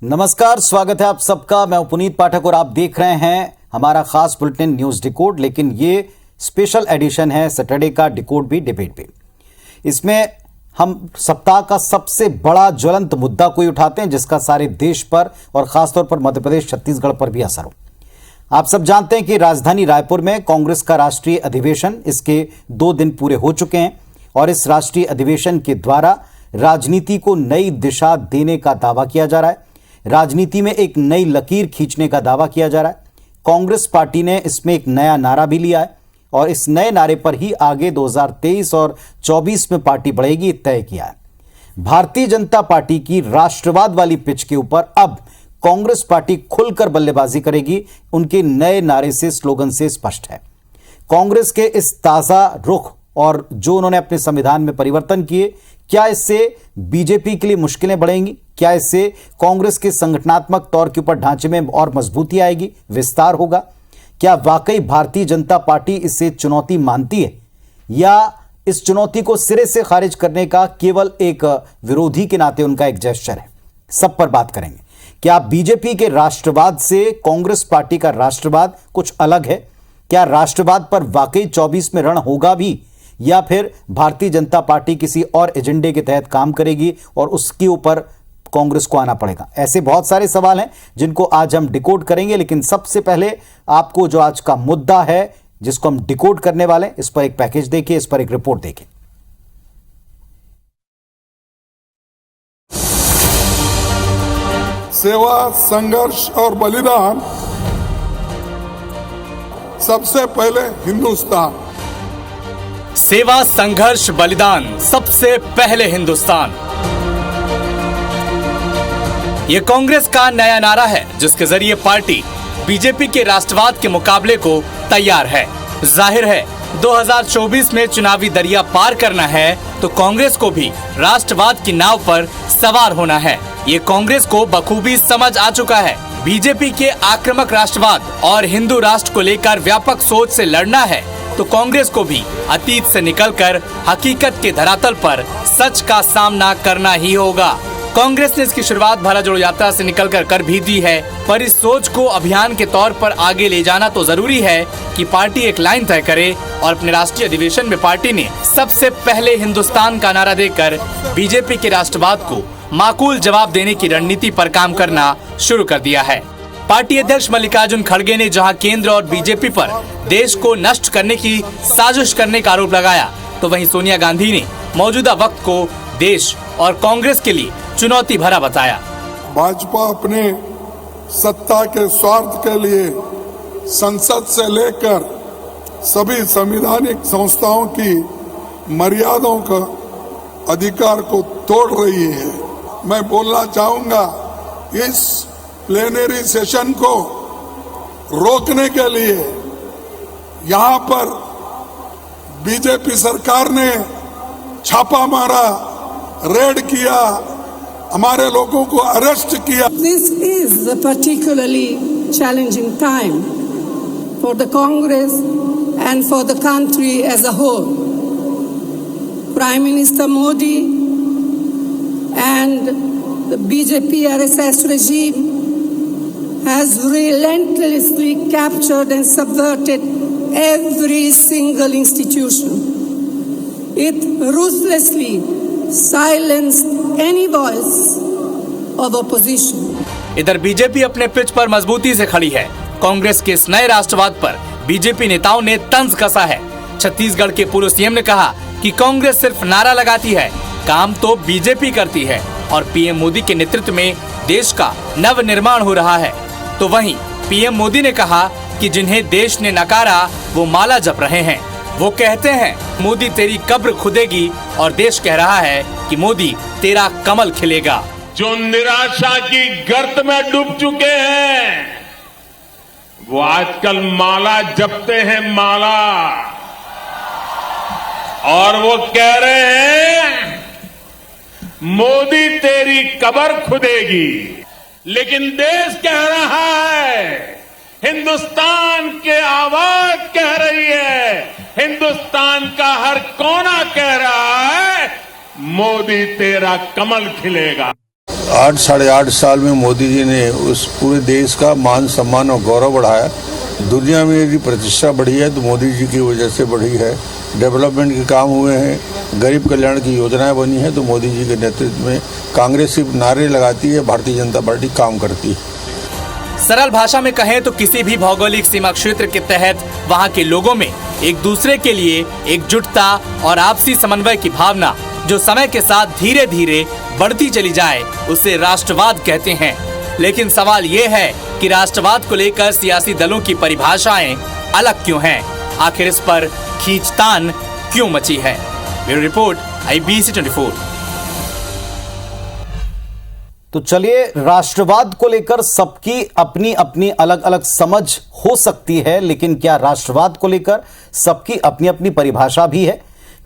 नमस्कार, स्वागत है आप सबका। मैं पुनीत पाठक और आप देख रहे हैं हमारा खास बुलेटिन न्यूज डिकोड। लेकिन ये स्पेशल एडिशन है सैटरडे का डिकोड भी डिबेट पे। इसमें हम सप्ताह का सबसे बड़ा ज्वलंत मुद्दा कोई उठाते हैं जिसका सारे देश पर और खासतौर पर मध्य प्रदेश छत्तीसगढ़ पर भी असर हो। आप सब जानते हैं कि राजधानी रायपुर में कांग्रेस का राष्ट्रीय अधिवेशन, इसके 2 दिन पूरे हो चुके हैं और इस राष्ट्रीय अधिवेशन के द्वारा राजनीति को नई दिशा देने का दावा किया जा रहा है। राजनीति में एक नई लकीर खींचने का दावा किया जा रहा है। कांग्रेस पार्टी ने इसमें एक नया नारा भी लिया है और इस नए नारे पर ही आगे 2023 और 24 में पार्टी बढ़ेगी तय किया है। भारतीय जनता पार्टी की राष्ट्रवाद वाली पिच के ऊपर अब कांग्रेस पार्टी खुलकर बल्लेबाजी करेगी। उनके नए नारे से, स्लोगन से स्पष्ट है। कांग्रेस के इस ताजा रुख और जो उन्होंने अपने संविधान में परिवर्तन किए, क्या इससे बीजेपी के लिए मुश्किलें बढ़ेंगी? क्या इससे कांग्रेस के संगठनात्मक तौर के ऊपर ढांचे में और मजबूती आएगी, विस्तार होगा? क्या वाकई भारतीय जनता पार्टी इसे चुनौती मानती है या इस चुनौती को सिरे से खारिज करने का केवल एक विरोधी के नाते उनका एक जेस्चर है? सब पर बात करेंगे। क्या बीजेपी के राष्ट्रवाद से कांग्रेस पार्टी का राष्ट्रवाद कुछ अलग है? क्या राष्ट्रवाद पर वाकई 24 में रण होगा भी या फिर भारतीय जनता पार्टी किसी और एजेंडे के तहत काम करेगी और उसके ऊपर कांग्रेस को आना पड़ेगा? ऐसे बहुत सारे सवाल हैं जिनको आज हम डिकोड करेंगे। लेकिन सबसे पहले आपको जो आज का मुद्दा है जिसको हम डिकोड करने वाले हैं, इस पर एक पैकेज देखिए, इस पर एक रिपोर्ट देखिए। सेवा, संघर्ष और बलिदान सबसे पहले हिंदुस्तान। सेवा, संघर्ष, बलिदान सबसे पहले हिंदुस्तान, ये कांग्रेस का नया नारा है जिसके जरिए पार्टी बीजेपी के राष्ट्रवाद के मुकाबले को तैयार है। जाहिर है 2024 में चुनावी दरिया पार करना है तो कांग्रेस को भी राष्ट्रवाद की नाव पर सवार होना है। ये कांग्रेस को बखूबी समझ आ चुका है। बीजेपी के आक्रामक राष्ट्रवाद और हिंदू राष्ट्र को लेकर व्यापक सोच से लड़ना है तो कांग्रेस को भी अतीत से निकलकर हकीकत के धरातल पर सच का सामना करना ही होगा। कांग्रेस ने इसकी शुरुआत भारत जोड़ो यात्रा से निकलकर कर भी दी है, पर इस सोच को अभियान के तौर पर आगे ले जाना तो जरूरी है कि पार्टी एक लाइन तय करे और अपने राष्ट्रीय अधिवेशन में पार्टी ने सबसे पहले हिंदुस्तान का नारा देकर बीजेपी के राष्ट्रवाद को माकूल जवाब देने की रणनीति पर काम करना शुरू कर दिया है। पार्टी अध्यक्ष मल्लिकार्जुन खड़गे ने जहां केंद्र और बीजेपी पर देश को नष्ट करने की साजिश करने का आरोप लगाया, तो वहीं सोनिया गांधी ने मौजूदा वक्त को देश और कांग्रेस के लिए चुनौती भरा बताया। भाजपा अपने सत्ता के स्वार्थ के लिए संसद से लेकर सभी संवैधानिक संस्थाओं की मर्यादाओं का अधिकार को तोड़ रही है। मैं बोलना चाहूंगा, इस प्लेनरी सेशन को रोकने के लिए यहाँ पर बीजेपी सरकार ने छापा मारा, रेड किया, हमारे लोगों को अरेस्ट किया। This is a particularly challenging time for the Congress and for the country as a whole. Prime Minister Modi and the BJP RSS regime has relentlessly captured and subverted every single institution. It ruthlessly silenced any voice of opposition. इधर BJP अपने pitch पर मजबूती से खड़ी है। कांग्रेस के इस नए राष्ट्रवाद पर बीजेपी नेताओं ने तंज कसा है। छत्तीसगढ़ के पूर्व सीएम ने कहा कि कांग्रेस सिर्फ नारा लगाती है, काम तो बीजेपी करती है और पीएम मोदी के नेतृत्व में देश का नव निर्माण हो रहा है। तो वहीं पीएम मोदी ने कहा कि जिन्हें देश ने नकारा वो माला जप रहे हैं। वो कहते हैं मोदी तेरी कब्र खुदेगी और देश कह रहा है कि मोदी तेरा कमल खिलेगा। जो निराशा की गर्त में डूब चुके हैं वो आजकल माला जपते हैं, माला, और वो कह रहे हैं मोदी तेरी कब्र खुदेगी। लेकिन देश कह रहा है, हिंदुस्तान के आवाज कह रही है, हिंदुस्तान का हर कोना कह रहा है मोदी तेरा कमल खिलेगा। 8-8.5 साल में मोदी जी ने उस पूरे देश का मान सम्मान और गौरव बढ़ाया। दुनिया में यदि प्रतिष्ठा बढ़ी है तो मोदी जी की वजह से बढ़ी है। डेवलपमेंट के काम हुए हैं, गरीब कल्याण की योजनाएं बनी हैं, तो मोदी जी के नेतृत्व में कांग्रेस सिर्फ नारे लगाती है, भारतीय जनता पार्टी काम करती है। सरल भाषा में कहें तो किसी भी भौगोलिक सीमा क्षेत्र के तहत वहां के लोगों में एक दूसरे के लिए एकजुटता और आपसी समन्वय की भावना जो समय के साथ धीरे धीरे बढ़ती चली जाए उसे राष्ट्रवाद कहते हैं। लेकिन सवाल ये है कि राष्ट्रवाद को लेकर सियासी दलों की परिभाषाएं अलग क्यों हैं? आखिर इस पर खींचतान क्यों मची है? Bureau report IBC 24। तो चलिए, राष्ट्रवाद को लेकर सबकी अपनी अपनी अलग अलग समझ हो सकती है, लेकिन क्या राष्ट्रवाद को लेकर सबकी अपनी अपनी परिभाषा भी है?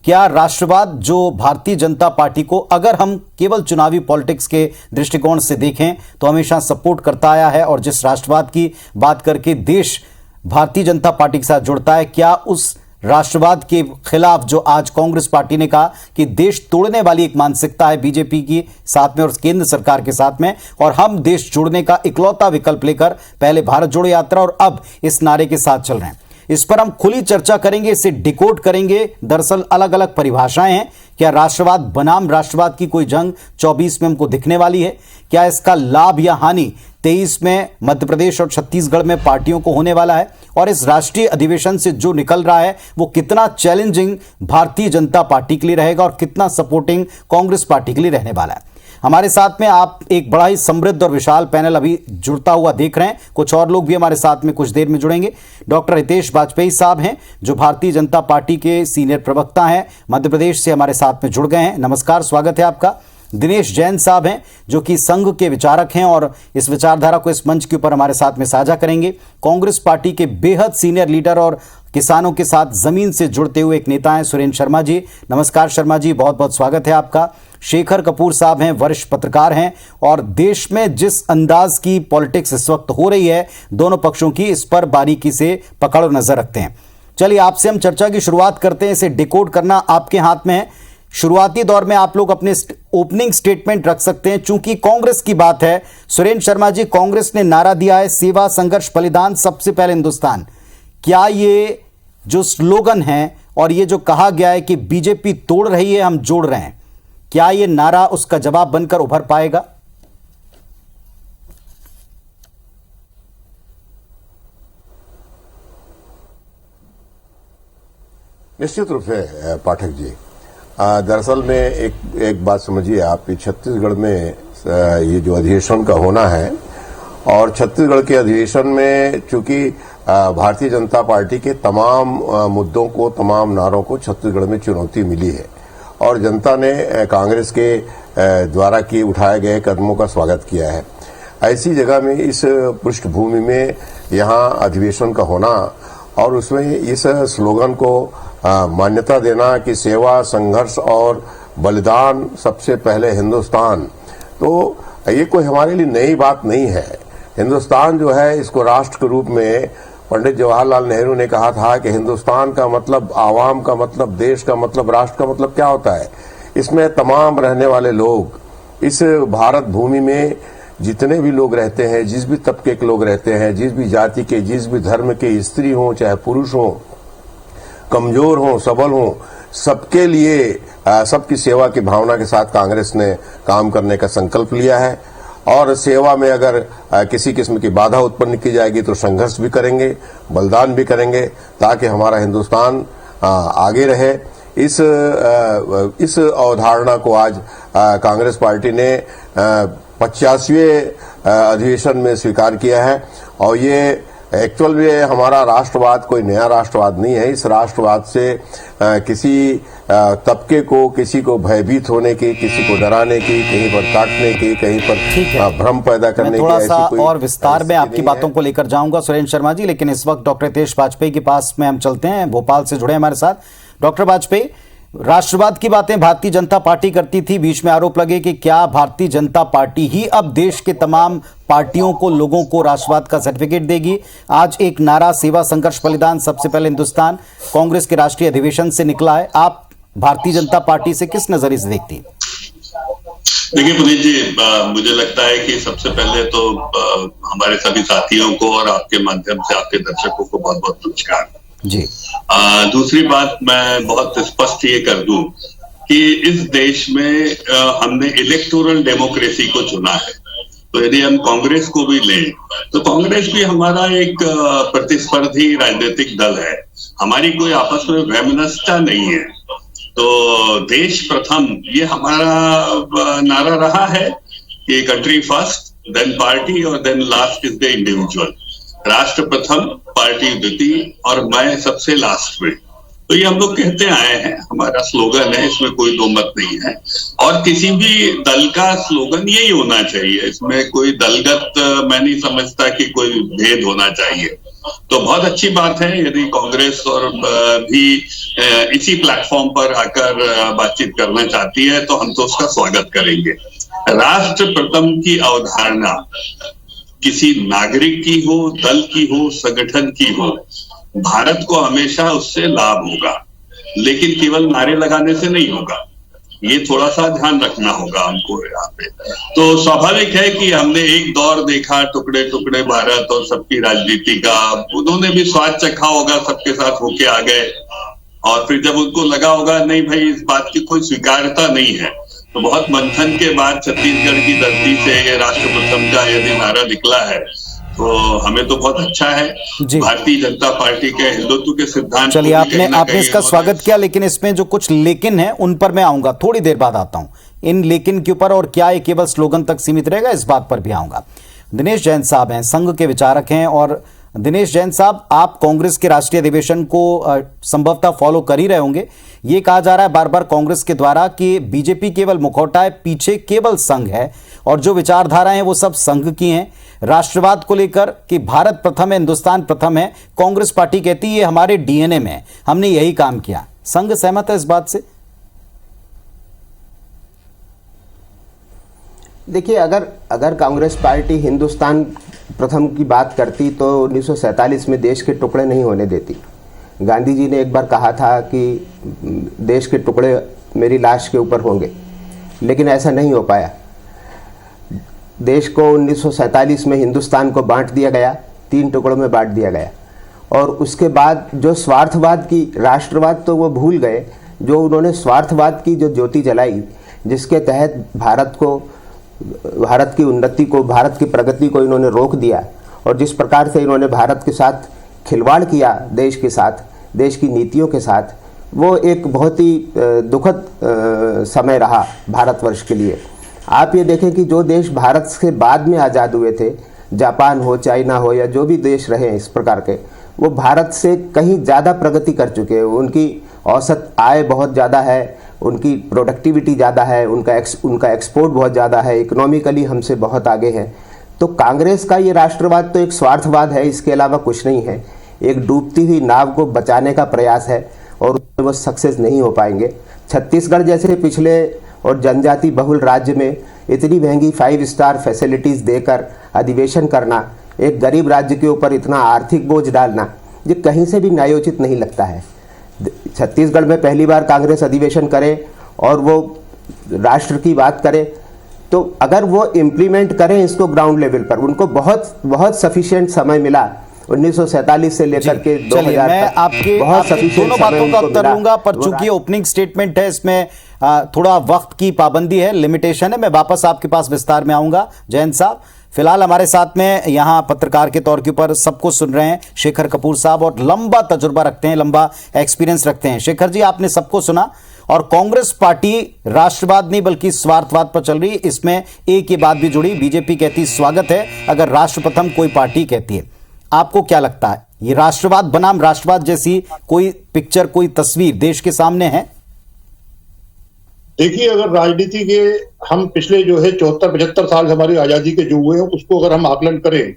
क्या राष्ट्रवाद जो भारतीय जनता पार्टी को अगर हम केवल चुनावी पॉलिटिक्स के दृष्टिकोण से देखें तो हमेशा सपोर्ट करता आया है और जिस राष्ट्रवाद की बात करके देश भारतीय जनता पार्टी के साथ जुड़ता है, क्या उस राष्ट्रवाद के खिलाफ जो आज कांग्रेस पार्टी ने कहा कि देश तोड़ने वाली एक मानसिकता है बीजेपी की साथ में और केंद्र सरकार के साथ में, और हम देश जोड़ने का इकलौता विकल्प लेकर पहले भारत जोड़ो यात्रा और अब इस नारे के साथ चल रहे हैं? इस पर हम खुली चर्चा करेंगे, इसे डिकोड करेंगे। दरअसल अलग अलग परिभाषाएं हैं। क्या राष्ट्रवाद बनाम राष्ट्रवाद की कोई जंग 24 में हमको दिखने वाली है? क्या इसका लाभ या हानि 23 में मध्य प्रदेश और छत्तीसगढ़ में पार्टियों को होने वाला है? और इस राष्ट्रीय अधिवेशन से जो निकल रहा है वो कितना चैलेंजिंग भारतीय जनता पार्टी के लिए रहेगा और कितना सपोर्टिंग कांग्रेस पार्टी के लिए रहने वाला है? हमारे साथ में आप एक बड़ा ही समृद्ध और विशाल पैनल अभी जुड़ता हुआ देख रहे हैं। कुछ और लोग भी हमारे साथ में कुछ देर में जुड़ेंगे। डॉक्टर हितेश वाजपेयी साहब हैं जो भारतीय जनता पार्टी के सीनियर प्रवक्ता हैं, मध्य प्रदेश से हमारे साथ में जुड़ गए हैं। नमस्कार, स्वागत है आपका। दिनेश जैन साहब हैं जो कि संघ के विचारक हैं और इस विचारधारा को इस मंच के ऊपर हमारे साथ में साझा करेंगे। कांग्रेस पार्टी के बेहद सीनियर लीडर और किसानों के साथ जमीन से जुड़ते हुए एक नेता हैं सुरेंद्र शर्मा जी। नमस्कार शर्मा जी, बहुत बहुत स्वागत है आपका। शेखर कपूर साहब हैं, वरिष्ठ पत्रकार हैं और देश में जिस अंदाज की पॉलिटिक्स इस वक्त हो रही है दोनों पक्षों की, इस पर बारीकी से पकड़ और नजर रखते हैं। चलिए आपसे हम चर्चा की शुरुआत करते हैं। इसे डिकोड करना आपके हाथ में है। शुरुआती दौर में आप लोग अपने ओपनिंग स्टेटमेंट रख सकते हैं। चूंकि कांग्रेस की बात है, सुरेंद्र शर्मा जी, कांग्रेस ने नारा दिया है सेवा संघर्ष बलिदान सबसे पहले हिंदुस्तान। क्या ये जो स्लोगन है और ये जो कहा गया है कि बीजेपी तोड़ रही है हम जोड़ रहे हैं, क्या ये नारा उसका जवाब बनकर उभर पाएगा? निश्चित रूप से पाठक जी, दरअसल में एक बात समझिए आप कि छत्तीसगढ़ में ये जो अधिवेशन का होना है और छत्तीसगढ़ के अधिवेशन में चूंकि भारतीय जनता पार्टी के तमाम मुद्दों को, तमाम नारों को छत्तीसगढ़ में चुनौती मिली है और जनता ने कांग्रेस के द्वारा किए उठाए गए कदमों का स्वागत किया है। ऐसी जगह में इस पृष्ठभूमि में यहाँ अधिवेशन का होना और उसमें इस स्लोगन को मान्यता देना कि सेवा संघर्ष और बलिदान सबसे पहले हिंदुस्तान, तो ये कोई हमारे लिए नई बात नहीं है। हिंदुस्तान जो है इसको राष्ट्र के रूप में पंडित जवाहरलाल नेहरू ने कहा था कि हिंदुस्तान का मतलब आवाम का मतलब, देश का मतलब, राष्ट्र का मतलब क्या होता है। इसमें तमाम रहने वाले लोग, इस भारत भूमि में जितने भी लोग रहते हैं, जिस भी तबके के लोग रहते हैं, जिस भी जाति के, जिस भी धर्म के, स्त्री हो चाहे पुरुष हो, कमजोर हो सबल हो, सबके लिए सबकी सेवा की भावना के साथ कांग्रेस ने काम करने का संकल्प लिया है और सेवा में अगर किसी किस्म की बाधा उत्पन्न की जाएगी तो संघर्ष भी करेंगे, बलिदान भी करेंगे ताकि हमारा हिंदुस्तान आगे रहे। इस अवधारणा को आज कांग्रेस पार्टी ने 85वें अधिवेशन में स्वीकार किया है और ये एक्चुअल में हमारा राष्ट्रवाद कोई नया राष्ट्रवाद नहीं है। इस राष्ट्रवाद से किसी तबके को, किसी को भयभीत होने की, किसी को डराने की, कहीं पर काटने की, कहीं पर भ्रम पैदा करने की, थोड़ा सा और विस्तार में आपकी बातों को लेकर जाऊंगा सुरेंद्र शर्मा जी, लेकिन इस वक्त डॉक्टर हितेश वाजपेयी के पास में हम चलते हैं। भोपाल से जुड़े हमारे साथ डॉक्टर वाजपेयी। राष्ट्रवाद की बातें भारतीय जनता पार्टी करती थी, बीच में आरोप लगे कि क्या भारतीय जनता पार्टी ही अब देश के तमाम पार्टियों को, लोगों को राष्ट्रवाद का सर्टिफिकेट देगी। आज एक नारा सेवा संघर्ष बलिदान सबसे पहले हिंदुस्तान कांग्रेस के राष्ट्रीय अधिवेशन से निकला है। आप भारतीय जनता पार्टी से किस नजरिए से देखती हैं? देखिए पुनीत जी, मुझे लगता है कि सबसे पहले तो हमारे सभी साथियों को और आपके माध्यम से आपके दर्शकों को बहुत बहुत नमस्कार जी। दूसरी बात मैं बहुत स्पष्ट ये कर दूं कि इस देश में हमने इलेक्टोरल डेमोक्रेसी को चुना है। तो यदि हम कांग्रेस को भी लें तो कांग्रेस भी हमारा एक प्रतिस्पर्धी राजनीतिक दल है। हमारी कोई आपस में वैमनस्यता नहीं है। तो देश प्रथम ये हमारा नारा रहा है कि कंट्री फर्स्ट, देन पार्टी और then last is the individual. राष्ट्र प्रथम, पार्टी द्वितीय और मैं सबसे लास्ट में। तो ये हम लोग कहते आए हैं, हमारा स्लोगन है, इसमें कोई दो मत नहीं है। और किसी भी दल का स्लोगन यही होना चाहिए, इसमें कोई दलगत मैं नहीं समझता कि कोई भेद होना चाहिए। तो बहुत अच्छी बात है यदि कांग्रेस और भी इसी प्लेटफॉर्म पर आकर बातचीत करना चाहती है तो हम तो उसका स्वागत करेंगे। राष्ट्र प्रथम की अवधारणा किसी नागरिक की हो, दल की हो, संगठन की हो, भारत को हमेशा उससे लाभ होगा, लेकिन केवल नारे लगाने से नहीं होगा। ये थोड़ा सा ध्यान रखना होगा हमको यहाँ पे। तो स्वाभाविक है कि हमने एक दौर देखा टुकड़े टुकड़े भारत और सबकी राजनीति का, उन्होंने भी स्वाद चखा होगा, सबके साथ होके आ गए। और फिर जब उनको लगा होगा नहीं भाई इस बात की कोई स्वीकार्यता नहीं है, तो बहुत मंथन के बाद छत्तीसगढ़ की धरती से ये राष्ट्र प्रथम का यदि नारा निकला है तो हमें तो बहुत अच्छा है। भारतीय जनता पार्टी के हिंदुत्व के सिद्धांत, चलिए आपने इसका स्वागत किया, लेकिन इसमें जो कुछ लेकिन है उन पर मैं आऊंगा, थोड़ी देर बाद आता हूं इन लेकिन के ऊपर। और क्या ये केवल स्लोगन तक सीमित रहेगा, इस बात पर भी आऊंगा। दिनेश जैन साहब हैं, संघ के विचारक हैं। और दिनेश जैन साहब, आप कांग्रेस के राष्ट्रीय अधिवेशन को संभवतः फॉलो कर ही रहे होंगे। ये कहा जा रहा है बार बार कांग्रेस के द्वारा कि बीजेपी केवल मुखौटा है, पीछे केवल संघ है और जो विचारधाराएं हैं वो सब संघ की हैं। राष्ट्रवाद को लेकर कि भारत प्रथम है, हिंदुस्तान प्रथम है, कांग्रेस पार्टी कहती है ये हमारे डीएनए में है, हमने यही काम किया। संघ सहमत है इस बात से? देखिए, अगर कांग्रेस पार्टी हिंदुस्तान प्रथम की बात करती तो 1947 में देश के टुकड़े नहीं होने देती। गांधी जी ने एक बार कहा था कि देश के टुकड़े मेरी लाश के ऊपर होंगे, लेकिन ऐसा नहीं हो पाया। देश को 1947 में हिंदुस्तान को बांट दिया गया, 3 टुकड़ों में बांट दिया गया। और उसके बाद जो स्वार्थवाद की, राष्ट्रवाद तो वो भूल गए, जो उन्होंने स्वार्थवाद की जो ज्योति जलाई, जिसके तहत भारत की उन्नति को, भारत की प्रगति को इन्होंने रोक दिया, और जिस प्रकार से इन्होंने भारत के साथ खिलवाड़ किया, देश के साथ, देश की नीतियों के साथ, वो एक बहुत ही दुखद समय रहा भारतवर्ष के लिए। आप ये देखें कि जो देश भारत से बाद में आज़ाद हुए थे, जापान हो, चाइना हो, या जो भी देश रहे इस प्रकार के, वो भारत से कहीं ज़्यादा प्रगति कर चुके हैं। उनकी औसत आय बहुत ज़्यादा है, उनकी प्रोडक्टिविटी ज़्यादा है, उनका एक्सपोर्ट बहुत ज़्यादा है, इकोनॉमिकली हमसे बहुत आगे हैं। तो कांग्रेस का ये राष्ट्रवाद तो एक स्वार्थवाद है, इसके अलावा कुछ नहीं है। एक डूबती हुई नाव को बचाने का प्रयास है और वो सक्सेस नहीं हो पाएंगे। छत्तीसगढ़ जैसे पिछले और जनजाति बहुल राज्य में इतनी महंगी 5 स्टार फैसिलिटीज़ देकर अधिवेशन करना, एक गरीब राज्य के ऊपर इतना आर्थिक बोझ डालना, ये कहीं से भी न्यायोचित नहीं लगता है। छत्तीसगढ़ में पहली बार कांग्रेस अधिवेशन करे और वो राष्ट्र की बात करे, तो अगर वो इम्प्लीमेंट करें इसको ग्राउंड लेवल पर, उनको बहुत सफिशिएंट समय मिला 1947 से लेकर के 2000 तक। आपके दोनों बातों का उत्तर दूंगा, पर चूंकि ओपनिंग स्टेटमेंट है, इसमें थोड़ा वक्त की पाबंदी है, लिमिटेशन है। मैं वापस आपके पास विस्तार में आऊंगा। जैन साहब, फिलहाल हमारे साथ में यहाँ पत्रकार के तौर के ऊपर सबको सुन रहे हैं शेखर कपूर साहब, और लंबा तजुर्बा रखते हैं, लंबा एक्सपीरियंस रखते हैं। शेखर जी, आपने सबको सुना, और कांग्रेस पार्टी राष्ट्रवाद नहीं बल्कि स्वार्थवाद पर चल रही है। इसमें एक ही बात भी जुड़ी, बीजेपी कहती स्वागत है अगर राष्ट्र प्रथम कोई पार्टी कहती है। आपको क्या लगता है, ये राष्ट्रवाद बनाम राष्ट्रवाद जैसी कोई पिक्चर, कोई तस्वीर देश के सामने है? देखिए, अगर राजनीति के हम पिछले जो है 74-75 साल हमारी आजादी के जो हुए हैं उसको अगर हम आकलन करें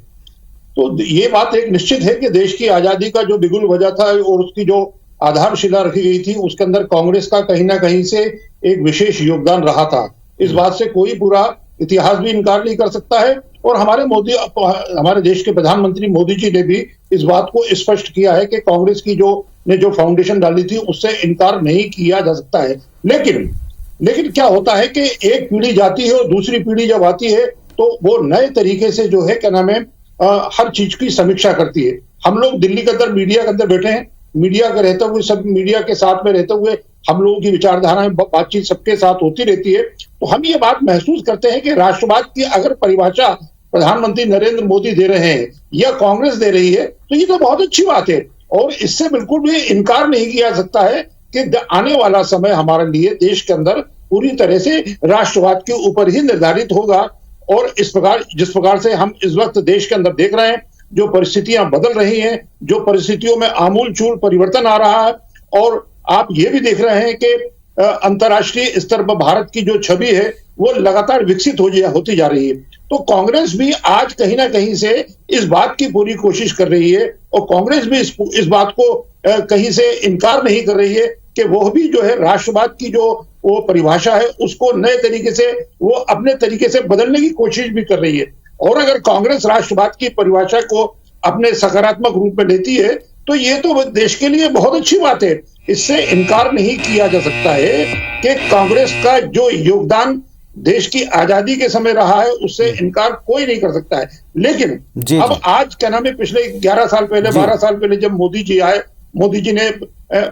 तो ये बात एक निश्चित है कि देश की आजादी का जो बिगुल वजह था और उसकी जो आधारशिला रखी गई थी, उसके अंदर कांग्रेस का कहीं ना कहीं से एक विशेष योगदान रहा था। इस बात से कोई पूरा इतिहास भी इनकार नहीं कर सकता है। और हमारे देश के प्रधानमंत्री मोदी जी ने भी इस बात को स्पष्ट किया है कि कांग्रेस की जो फाउंडेशन डाली थी उससे इनकार नहीं किया जा सकता है। लेकिन लेकिन क्या होता है कि एक पीढ़ी जाती है और दूसरी पीढ़ी जब आती है तो वो नए तरीके से जो है क्या नाम है हर चीज की समीक्षा करती है। हम लोग दिल्ली के अंदर मीडिया के अंदर बैठे हैं, मीडिया के रहते हुए सब मीडिया के साथ में रहते हुए हम लोगों की विचारधाराएं बातचीत सबके साथ होती रहती है, तो हम ये बात महसूस करते हैं कि राष्ट्रवाद की अगर परिभाषा प्रधानमंत्री नरेंद्र मोदी दे रहे हैं या कांग्रेस दे रही है तो ये तो बहुत अच्छी बात है और इससे बिल्कुल भी इनकार नहीं किया जा सकता है कि आने वाला समय हमारे लिए देश के अंदर पूरी तरह से राष्ट्रवाद के ऊपर ही निर्धारित होगा। और इस प्रकार जिस प्रकार से हम इस वक्त देश के अंदर देख रहे हैं, जो परिस्थितियां बदल रही हैं, जो परिस्थितियों में आमूलचूल परिवर्तन आ रहा है, और आप ये भी देख रहे हैं कि अंतर्राष्ट्रीय स्तर पर भारत की जो छवि है वो लगातार विकसित होती जा रही है। तो कांग्रेस भी आज कहीं ना कहीं से इस बात की पूरी कोशिश कर रही है और कांग्रेस भी इस बात को कहीं से इनकार नहीं कर रही है कि वो भी जो है राष्ट्रवाद की जो वो परिभाषा है उसको नए तरीके से वो अपने तरीके से बदलने की कोशिश भी कर रही है। और अगर कांग्रेस राष्ट्रवाद की परिभाषा को अपने सकारात्मक रूप में लेती है तो ये तो देश के लिए बहुत अच्छी बात है। इससे इनकार नहीं किया जा सकता है कि कांग्रेस का जो योगदान देश की आजादी के समय रहा है उससे इनकार कोई नहीं कर सकता है। लेकिन अब आज क्या नाम है, पिछले 11 साल पहले 12 साल पहले जब मोदी जी आए, मोदी जी ने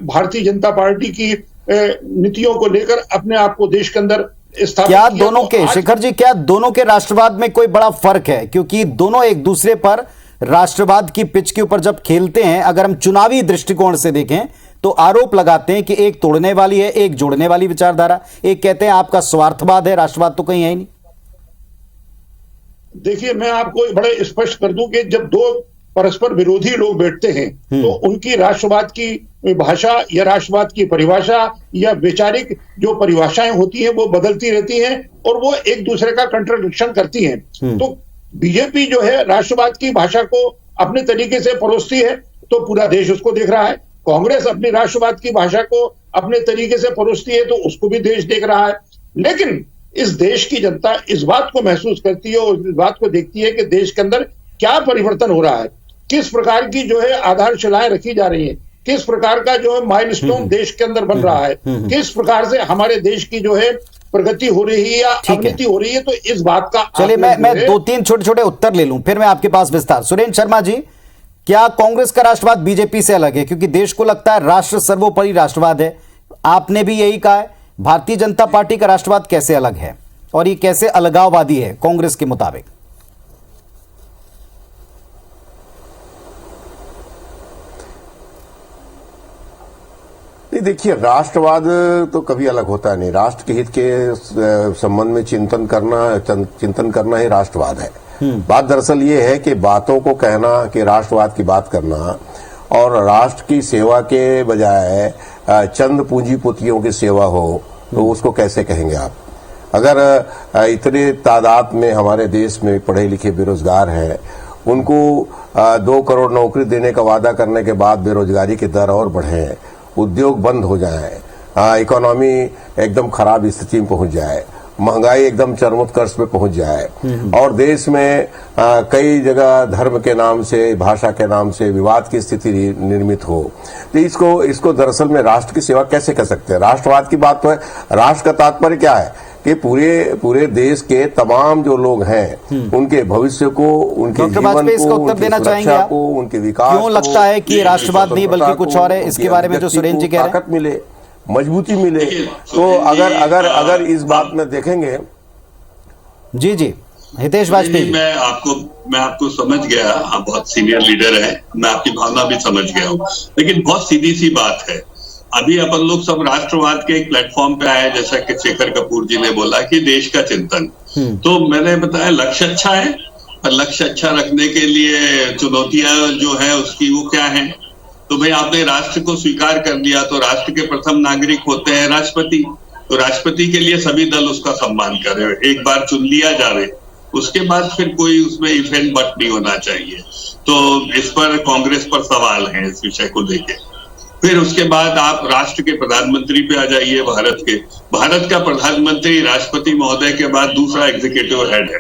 भारतीय जनता पार्टी की नीतियों को लेकर अपने आप को देश के अंदर स्थापित क्या किया। दोनों के शेखर जी, क्या दोनों के राष्ट्रवाद में कोई बड़ा फर्क है? क्योंकि दोनों एक दूसरे पर राष्ट्रवाद की पिच के ऊपर जब खेलते हैं, अगर हम चुनावी दृष्टिकोण से देखें तो आरोप लगाते हैं कि एक तोड़ने वाली है, एक जोड़ने वाली विचारधारा। एक कहते हैं आपका स्वार्थवाद है, राष्ट्रवाद तो कहीं है ही नहीं। देखिए, मैं आपको बड़े स्पष्ट कर दूं कि जब दो परस्पर विरोधी लोग बैठते हैं तो उनकी राष्ट्रवाद की भाषा या राष्ट्रवाद की परिभाषा या वैचारिक जो परिभाषाएं होती हैं वो बदलती रहती हैं और वो एक दूसरे का कंट्राडिक्शन करती हैं। तो बीजेपी जो है राष्ट्रवाद की भाषा को अपने तरीके से परोसती है तो पूरा देश उसको देख रहा है। कांग्रेस अपनी राष्ट्रवाद की भाषा को अपने तरीके से परोसती है तो उसको भी देश देख रहा है। लेकिन इस देश की जनता इस बात को महसूस करती है और इस बात को देखती है कि देश के अंदर क्या परिवर्तन हो रहा है, किस प्रकार की जो है आधारशिलाएं रखी जा रही हैं, किस प्रकार का जो है माइलस्टोन देश के अंदर बन रहा है, किस प्रकार से हमारे देश की जो है प्रगति हो रही है या अवनति हो रही है। तो इस बात का चलिए मैं 2-3 छोटे-छोटे उत्तर ले लूं, फिर मैं आपके पास विस्तार। सुरेंद्र शर्मा जी, क्या कांग्रेस का राष्ट्रवाद बीजेपी से अलग है? क्योंकि देश को लगता है राष्ट्र सर्वोपरि राष्ट्रवाद है, आपने भी यही कहा है। भारतीय जनता पार्टी का राष्ट्रवाद कैसे अलग है और ये कैसे अलगाववादी है कांग्रेस के मुताबिक? नहीं, देखिए, राष्ट्रवाद तो कभी अलग होता नहीं। राष्ट्र के हित के संबंध में चिंतन करना ही राष्ट्रवाद है। बात दरअसल ये है कि बातों को कहना, कि राष्ट्रवाद की बात करना और राष्ट्र की सेवा के बजाय चंद पूंजीपतियों की सेवा हो तो उसको कैसे कहेंगे आप? अगर इतने तादाद में हमारे देश में पढ़े लिखे बेरोजगार हैं, उनको 2 करोड़ नौकरी देने का वादा करने के बाद बेरोजगारी की दर और बढ़े, उद्योग बंद हो जाए, इकोनॉमी एकदम खराब स्थिति में पहुंच जाए, महंगाई एकदम चरमोत्कर्ष पे पहुंच जाए और देश में कई जगह धर्म के नाम से, भाषा के नाम से विवाद की स्थिति निर्मित हो, तो इसको दरअसल में राष्ट्र की सेवा कैसे कर सकते हैं? राष्ट्रवाद की बात तो है। राष्ट्र का तात्पर्य क्या है कि पूरे देश के तमाम जो लोग हैं उनके भविष्य को, उनके जीवन को, उनकी सुरक्षा को, उनके विकास क्यों लगता है कि राष्ट्रवाद नहीं बल्कि कुछ और है? इसके बारे में जो सुरेंद्र जी कह रहे हैं, ताकत मिले, मजबूती मिले। तो अगर इस बात में देखेंगे। जी हितेश वाजपेयी, मैं आपको समझ गया, आप बहुत सीनियर लीडर है, मैं आपकी भावना भी समझ गया हूँ, लेकिन बहुत सीधी सी बात है। अभी अपन लोग सब राष्ट्रवाद के एक प्लेटफॉर्म पे आए, जैसा कि शेखर कपूर जी ने बोला कि देश का चिंतन, तो मैंने बताया लक्ष्य अच्छा है, पर लक्ष्य अच्छा रखने के लिए चुनौतियां जो है उसकी वो क्या है? तो भाई आपने राष्ट्र को स्वीकार कर लिया तो राष्ट्र के प्रथम नागरिक होते हैं राष्ट्रपति, तो राष्ट्रपति के लिए सभी दल उसका सम्मान कर रहे हो, एक बार चुन लिया जावे, उसके बाद फिर कोई उसमें इफेंट बट नहीं होना चाहिए। तो इस पर कांग्रेस पर सवाल है इस विषय को लेके। फिर उसके बाद आप राष्ट्र के प्रधानमंत्री पे आ जाइए। भारत का प्रधानमंत्री राष्ट्रपति महोदय के बाद दूसरा एग्जीक्यूटिव हेड है,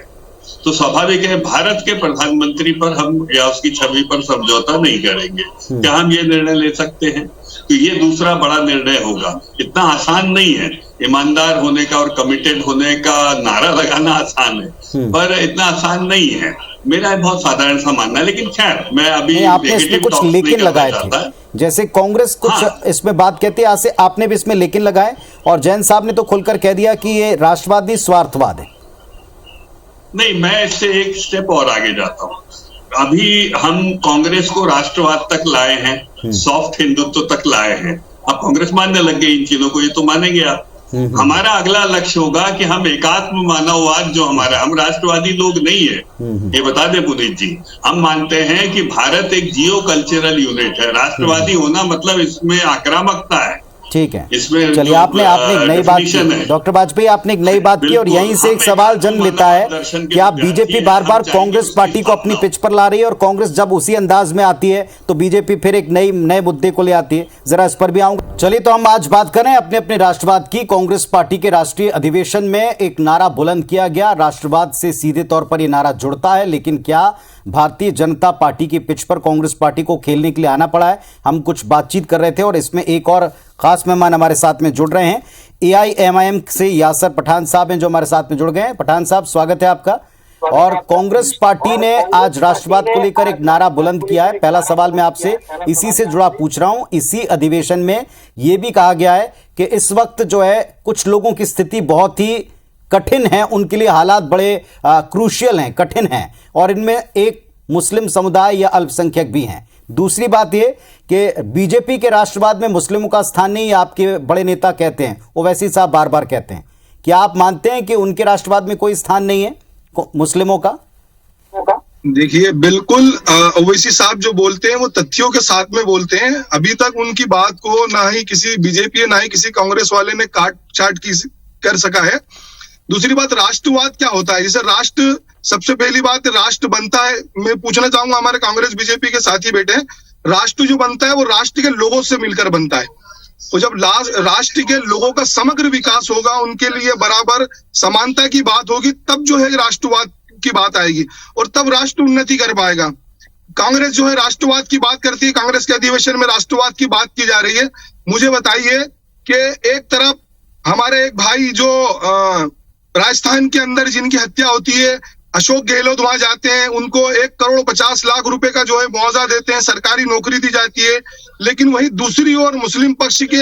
तो स्वाभाविक है भारत के प्रधानमंत्री पर हम या उसकी छवि पर समझौता नहीं करेंगे। क्या हम ये निर्णय ले सकते हैं? तो ये दूसरा बड़ा निर्णय होगा। इतना आसान नहीं है, ईमानदार होने का और कमिटेड होने का नारा लगाना आसान है, पर इतना आसान नहीं है। मेरा बहुत साधारण सा मानना है, लेकिन खैर मैं अभी आपने इसमें कुछ लेकिन लगाए थे, जैसे कांग्रेस कुछ इसमें बात कहती है, ऐसे आपने भी इसमें लेकिन लगाए, और जैन साहब ने तो खुलकर कह दिया कि ये राष्ट्रवादी स्वार्थवाद है। नहीं, मैं इससे एक स्टेप और आगे जाता हूँ। अभी हम कांग्रेस को राष्ट्रवाद तक लाए हैं, सॉफ्ट हिंदुत्व तक लाए हैं। अब कांग्रेस मानने लग गई इन चीजों को, ये तो मानेंगे आप। हमारा अगला लक्ष्य होगा कि हम एकात्म मानववाद जो हमारा, हम राष्ट्रवादी लोग नहीं है, ये बता दें पुनीत जी। हम मानते हैं कि भारत एक जियो कल्चरल यूनिट है। राष्ट्रवादी होना मतलब इसमें आक्रामकता है। ठीक है, इसमें चलिए आपने एक नई बात की डॉक्टर वाजपेयी, आपने एक नई बात की, और यहीं से एक सवाल जन्म लेता है कि आप बीजेपी बार बार कांग्रेस पार्टी को अपनी पिच पर ला रही है, और कांग्रेस जब उसी अंदाज में आती है तो बीजेपी फिर एक नए मुद्दे को ले आती है। जरा इस पर भी आऊंगा। चलिए तो हम आज बात करें अपने अपने राष्ट्रवाद की। कांग्रेस पार्टी के राष्ट्रीय अधिवेशन में एक नारा बुलंद किया गया। राष्ट्रवाद से सीधे तौर पर यह नारा जुड़ता है, लेकिन क्या भारतीय जनता पार्टी की पिच पर कांग्रेस पार्टी को खेलने के लिए आना पड़ा है? हम कुछ बातचीत कर रहे थे, और इसमें एक और खास मेहमान हमारे साथ में जुड़ रहे हैं। AIMIM से यासर पठान साहब हैं जो हमारे साथ में जुड़ गए हैं। पठान साहब, स्वागत है आपका। और कांग्रेस पार्टी ने आज राष्ट्रवाद को लेकर एक नारा बुलंद किया है। पहला सवाल मैं आपसे इसी से जुड़ा पूछ रहा हूं। इसी अधिवेशन में यह भी कहा गया है कि इस वक्त जो है कुछ लोगों की स्थिति बहुत ही कठिन है, उनके लिए हालात बड़े क्रूशियल हैं, कठिन हैं, और इनमें एक मुस्लिम समुदाय या अल्पसंख्यक भी हैं। दूसरी बात यह कि बीजेपी के राष्ट्रवाद में मुस्लिमों का स्थान नहीं है, आपके बड़े नेता कहते हैं, ओवैसी साहब बार बार कहते हैं। क्या आप मानते हैं कि उनके राष्ट्रवाद में कोई स्थान नहीं है मुस्लिमों का? देखिए, बिल्कुल ओवैसी साहब जो बोलते हैं वो तथ्यों के साथ में बोलते हैं। अभी तक उनकी बात को ना ही किसी बीजेपी ना ही किसी कांग्रेस वाले ने काट छाट कर सका है। दूसरी बात, राष्ट्रवाद क्या होता है? जैसे राष्ट्र, सबसे पहली बात राष्ट्र बनता है, मैं पूछना चाहूंगा हमारे कांग्रेस बीजेपी के साथी बैठे हैं, राष्ट्र जो बनता है वो राष्ट्र के लोगों से मिलकर बनता है। और जब राष्ट्र के लोगों का समग्र विकास होगा, उनके लिए बराबर समानता की बात होगी, तब जो है राष्ट्रवाद की बात आएगी, और तब राष्ट्र उन्नति कर पाएगा। कांग्रेस जो है राष्ट्रवाद की बात करती है, कांग्रेस के अधिवेशन में राष्ट्रवाद की बात की जा रही है। मुझे बताइए कि एक तरफ हमारे एक भाई जो राजस्थान के अंदर जिनकी हत्या होती है, अशोक गहलोत वहां जाते हैं, उनको 1,50,00,000 रुपए का जो है मुआवजा देते हैं, सरकारी नौकरी दी जाती है। लेकिन वही दूसरी ओर मुस्लिम पक्ष के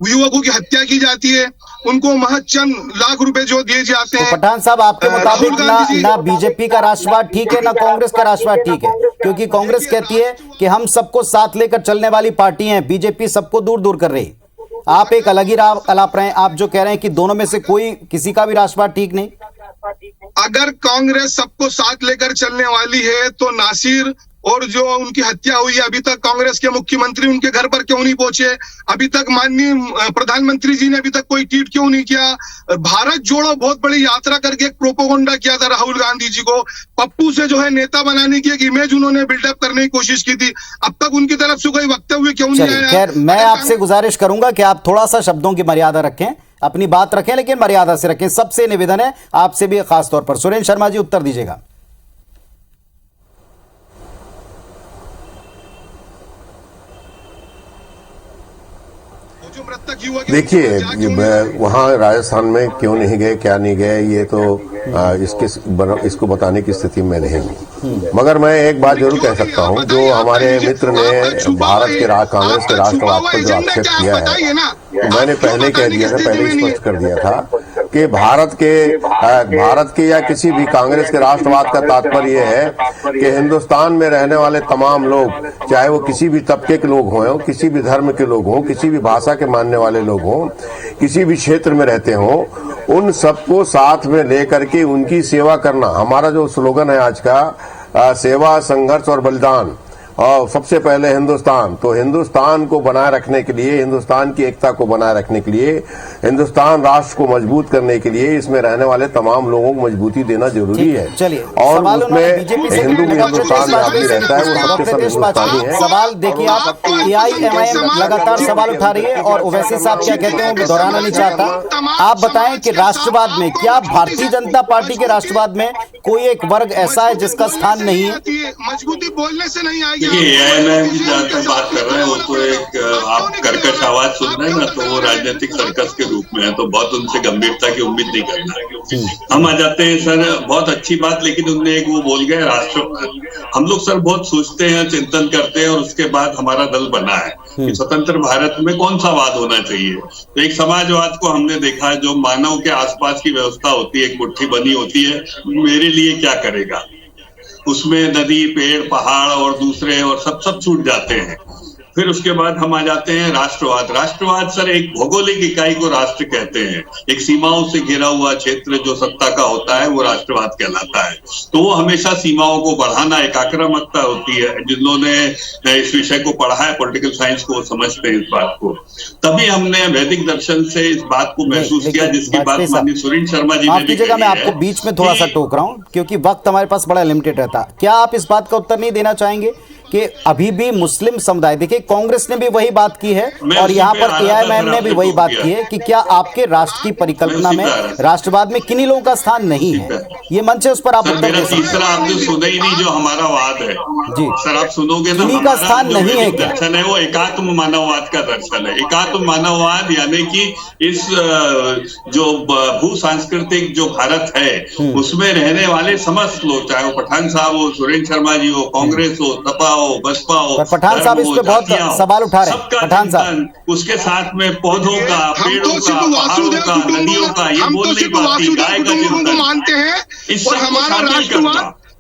युवकों की हत्या की जाती है, उनको महज चंद लाख रुपए जो दिए जाते हैं। तो पठान साहब, आपके मुताबिक ना बीजेपी का राष्ट्रवाद ठीक है, ना कांग्रेस का राष्ट्रवाद ठीक है, क्योंकि कांग्रेस कहती है कि हम सबको साथ लेकर चलने वाली पार्टी है, बीजेपी सबको दूर दूर कर रही। आप एक अलग ही राह अलाप रहे हैं, आप जो कह रहे हैं कि दोनों में से कोई किसी का भी राष्ट्रवाद ठीक नहीं। अगर कांग्रेस सबको साथ लेकर चलने वाली है तो नासिर और जो उनकी हत्या हुई है, अभी तक कांग्रेस के मुख्यमंत्री उनके घर पर क्यों नहीं पहुंचे? अभी तक माननीय प्रधानमंत्री जी ने अभी तक कोई ट्वीट क्यों नहीं किया? भारत जोड़ो बहुत बड़ी यात्रा करके एक प्रोपोगंडा किया था राहुल गांधी जी को, पप्पू से जो है नेता बनाने की एक इमेज उन्होंने बिल्डअप करने की कोशिश की थी। अब तक उनकी तरफ से कोई वक्तव्य क्यों नहीं आया? खैर, मैं आपसे गुजारिश करूंगा कि आप थोड़ा सा शब्दों की मर्यादा रखें, अपनी बात रखें, लेकिन मर्यादा से रखें। सबसे निवेदन है आपसे भी खास तौर पर। सुरेंद्र शर्मा जी, उत्तर दीजिएगा। देखिए, वहाँ राजस्थान में क्यों नहीं गए, क्या नहीं गए, ये तो इसको बताने की स्थिति में नहीं हूँ। मगर मैं एक बात जरूर कह सकता हूँ, जो हमारे मित्र ने भारत के कांग्रेस के राष्ट्रवाद पर जो आक्षेप किया है, तो मैंने पहले कह दिया था, पहले ही स्पष्ट कर दिया था कि भारत के या किसी भी कांग्रेस के राष्ट्रवाद का तात्पर्य है कि हिंदुस्तान में रहने वाले तमाम लोग, चाहे वो किसी भी तबके के लोग हों, किसी भी धर्म के लोग हों, किसी भी भाषा के मानने वाले लोग हों, किसी भी क्षेत्र में रहते हों, उन सबको साथ में लेकर के उनकी सेवा करना हमारा जो स्लोगन है आज का, सेवा, संघर्ष और बलिदान, और सबसे पहले हिंदुस्तान। तो हिंदुस्तान को बनाए रखने के लिए, हिंदुस्तान की एकता को बनाए रखने के लिए, हिंदुस्तान राष्ट्र को मजबूत करने के लिए इसमें रहने वाले तमाम लोगों को मजबूती देना जरूरी है। और उसमें हिंदू भी हिंदुस्तान में आदमी रहता है, वो सबके सब हिंदुस्तानी है। सवाल देखिए, आप AIMIM लगातार सवाल उठा रही है, और ओवैसी साहब क्या कहते हैं वो दोहराना नहीं चाहता। आप बताएं कि राष्ट्रवाद में क्या भारतीय जनता पार्टी के राष्ट्रवाद में कोई एक वर्ग ऐसा है जिसका स्थान नहीं है? मजबूती बोलने से नहीं आएगी, देखिए एआईएमआईएम की जहाँ तक बात कर रहे हैं वो तो एक आप कर्कश आवाज सुन रहे हैं ना, तो वो राजनीतिक सर्कस के रूप में है, तो बहुत उनसे गंभीरता की उम्मीद नहीं करना। हम आ जाते हैं सर, बहुत अच्छी बात, लेकिन उनने एक वो बोल गए राष्ट्र। हम लोग सर बहुत सोचते हैं, चिंतन करते हैं और उसके बाद हमारा दल बना है कि स्वतंत्र भारत में कौन सा वाद होना चाहिए। तो एक समाजवाद को हमने देखा है, जो मानव के आसपास की व्यवस्था होती है, एक मुट्ठी बनी होती है, मेरे लिए क्या करेगा, उसमें नदी, पेड़, पहाड़ और दूसरे और सब छूट जाते हैं। फिर उसके बाद हम आ जाते हैं राष्ट्रवाद। राष्ट्रवाद सर एक भौगोलिक इकाई को राष्ट्र कहते हैं, एक सीमाओं से घिरा हुआ क्षेत्र जो सत्ता का होता है वो राष्ट्रवाद कहलाता है। तो वो हमेशा सीमाओं को बढ़ाना, एक आक्रामकता होती है। जिन्होंने इस विषय को पढ़ा है, पॉलिटिकल साइंस को, समझते हैं इस बात को। तभी हमने वैदिक दर्शन से इस बात को महसूस किया, जिसकी बात माननीय सुरेंद्र शर्मा जी ने भी जगह मैं आपको बीच में थोड़ा सा टोक रहा हूं क्योंकि वक्त हमारे पास बड़ा लिमिटेड रहता। क्या आप इस बात का उत्तर नहीं देना चाहेंगे कि अभी भी मुस्लिम समुदाय, देखिए कांग्रेस ने भी वही बात की है और यहाँ पर एआईएमआईएम ने भी वही बात की है कि क्या आपके राष्ट्र की परिकल्पना में राष्ट्रवाद में किन्हीं लोगों का स्थान नहीं है? ये मंच है, उस पर आप उत्तर दे सकते हैं। तीसरा आपने सुना ही नहीं जो हमारा वाद है जी सर, आप सुनोगे ना, किन्हीं का स्थान नहीं है क्या? दर्शन है वो एकात्म मानववाद का दर्शन है। एकात्म मानववाद यानी कि इस जो भू सांस्कृतिक जो भारत है उसमें रहने वाले समस्त लोग, चाहे वो पठान साहब हो, सुरेंद्र शर्मा जी हो, कांग्रेस हो, सपा हो, बसपा हो, पठान साहब इस पे बहुत सवाल उठा रहे हैं। पठान साहब उसके साथ में पौधों का, पेड़ों का, पहाड़ों का, नदियों का, ये बोल नहीं पाती, गाय का को मानते हैं और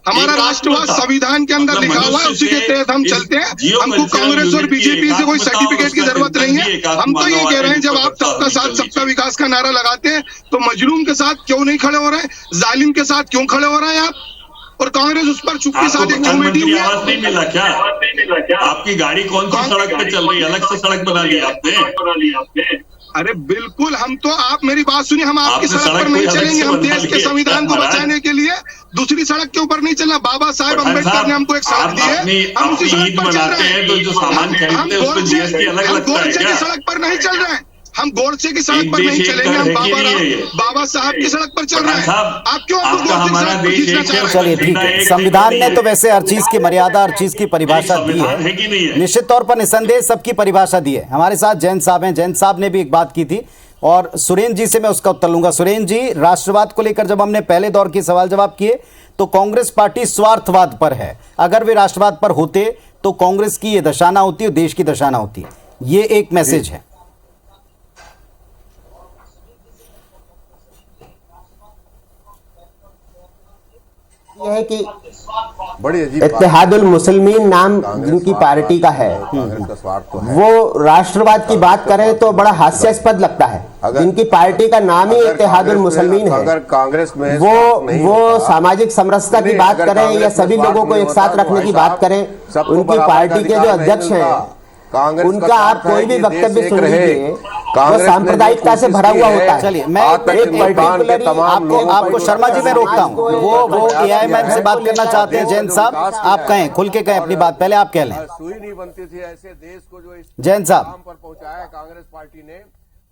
हमारा राष्ट्रवाद संविधान के अंदर लिखा हुआ है, उसी के तहत हम चलते हैं। हमको कांग्रेस और बीजेपी से कोई सर्टिफिकेट की जरूरत नहीं है। हम तो ये कह रहे हैं, जब आप सबका साथ सबका विकास का नारा लगाते हैं तो मजलूम के साथ क्यों नहीं खड़े हो रहे हैं, जालिम के साथ क्यों खड़े हो रहे हैं आप? और कांग्रेस उस पर चुप्पी साधे क्यों बैठी हुई है? आवाज नहीं मिला क्या? आपकी गाड़ी कौन सी सड़क पे चल रही है? अलग से सड़क बना ली आपने? अरे बिल्कुल, हम तो, आप मेरी बात सुनिए, हम आपकी सड़क पर नहीं चलेंगे। हम देश के संविधान को बचाने के लिए दूसरी सड़क के ऊपर नहीं चलना। बाबा साहेब अम्बेडकर ने हमको एक सड़क दी है, हम उसी सड़क पर चल रहे हैं। तो जो सामान खरीदते हैं उसमें जीएसटी अलग लगता है क्या? सड़क पर नहीं चल रहे हैं, हम गोडसे की सड़क पर नहीं चलेंगे, हम बाबा साहब की सड़क पर चल रहे हैं। आप क्यों हमारा देश? चलिए ठीक है, संविधान ने तो वैसे हर चीज की मर्यादा, हर चीज की परिभाषा दी है, निश्चित तौर पर निसंदेह सबकी परिभाषा दी है। हमारे साथ जैन साहब हैं, जैन साहब ने भी एक बात की थी और सुरेंद्र जी से मैं उसका उत्तर लूंगा। सुरेंद्र जी, राष्ट्रवाद को लेकर जब हमने पहले दौर के सवाल जवाब किए तो कांग्रेस पार्टी स्वार्थवाद पर है। अगर वे राष्ट्रवाद पर होते तो कांग्रेस की ये दशा ना होती और देश की दशा ना होती। ये एक मैसेज है। यह है कि बड़ी अजीब इत्तेहादुल मुस्लिमीन नाम जिनकी पार्टी का है, वो राष्ट्रवाद की बात करें तो बड़ा हास्यास्पद लगता है। जिनकी पार्टी का नाम ही इत्तेहादुल मुस्लिमीन है, अगर कांग्रेस में वो सामाजिक समरसता की बात करें या सभी लोगों को एक साथ रखने की बात करें, उनकी पार्टी के जो अध्यक्ष हैं उनका आप कोई भी वक्तव्य सुन लीजिए, वो सांप्रदायिकता से भरा हुआ होता है। चलिए, मैं एक पर्टिकुलरली आपको शर्मा जी में रोकता हूँ, वो एआईएमआईएम से बात करना चाहते हैं। जैन साहब, आप कहें, खुल के कहें अपनी बात, पहले आप कह लें। सुई नहीं बनती थी ऐसे देश को जो जैन साहब पर पहुंचाया कांग्रेस पार्टी ने।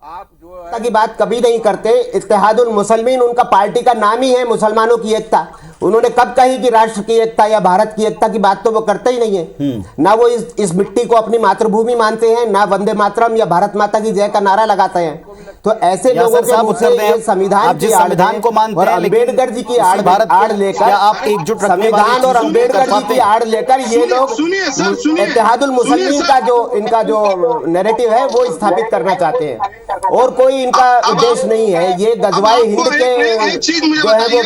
आप जो एकता की बात कभी नहीं करते। इत्तेहादुल मुस्लिमीन उनका पार्टी का नाम ही है, मुसलमानों की एकता। उन्होंने कब कही कि राष्ट्र की एकता या भारत की एकता की बात तो वो करते ही नहीं है। ना वो इस मिट्टी को अपनी मातृभूमि मानते हैं, ना वंदे मातरम या भारत माता की जय का नारा लगाते हैं। तो ऐसे लोगों के मुंह से ये संविधान को मानते हैं, अम्बेडकर जी की आड़ लेकर, आप एकजुट संविधान और अम्बेडकर जी की आड़ लेकर ये लोग इत्तेहादुल मुस्लिमीन का जो इनका जो नैरेटिव है वो स्थापित करना चाहते हैं और कोई इनका उद्देश्य नहीं है। ये गजवाए हिंद के जो है वो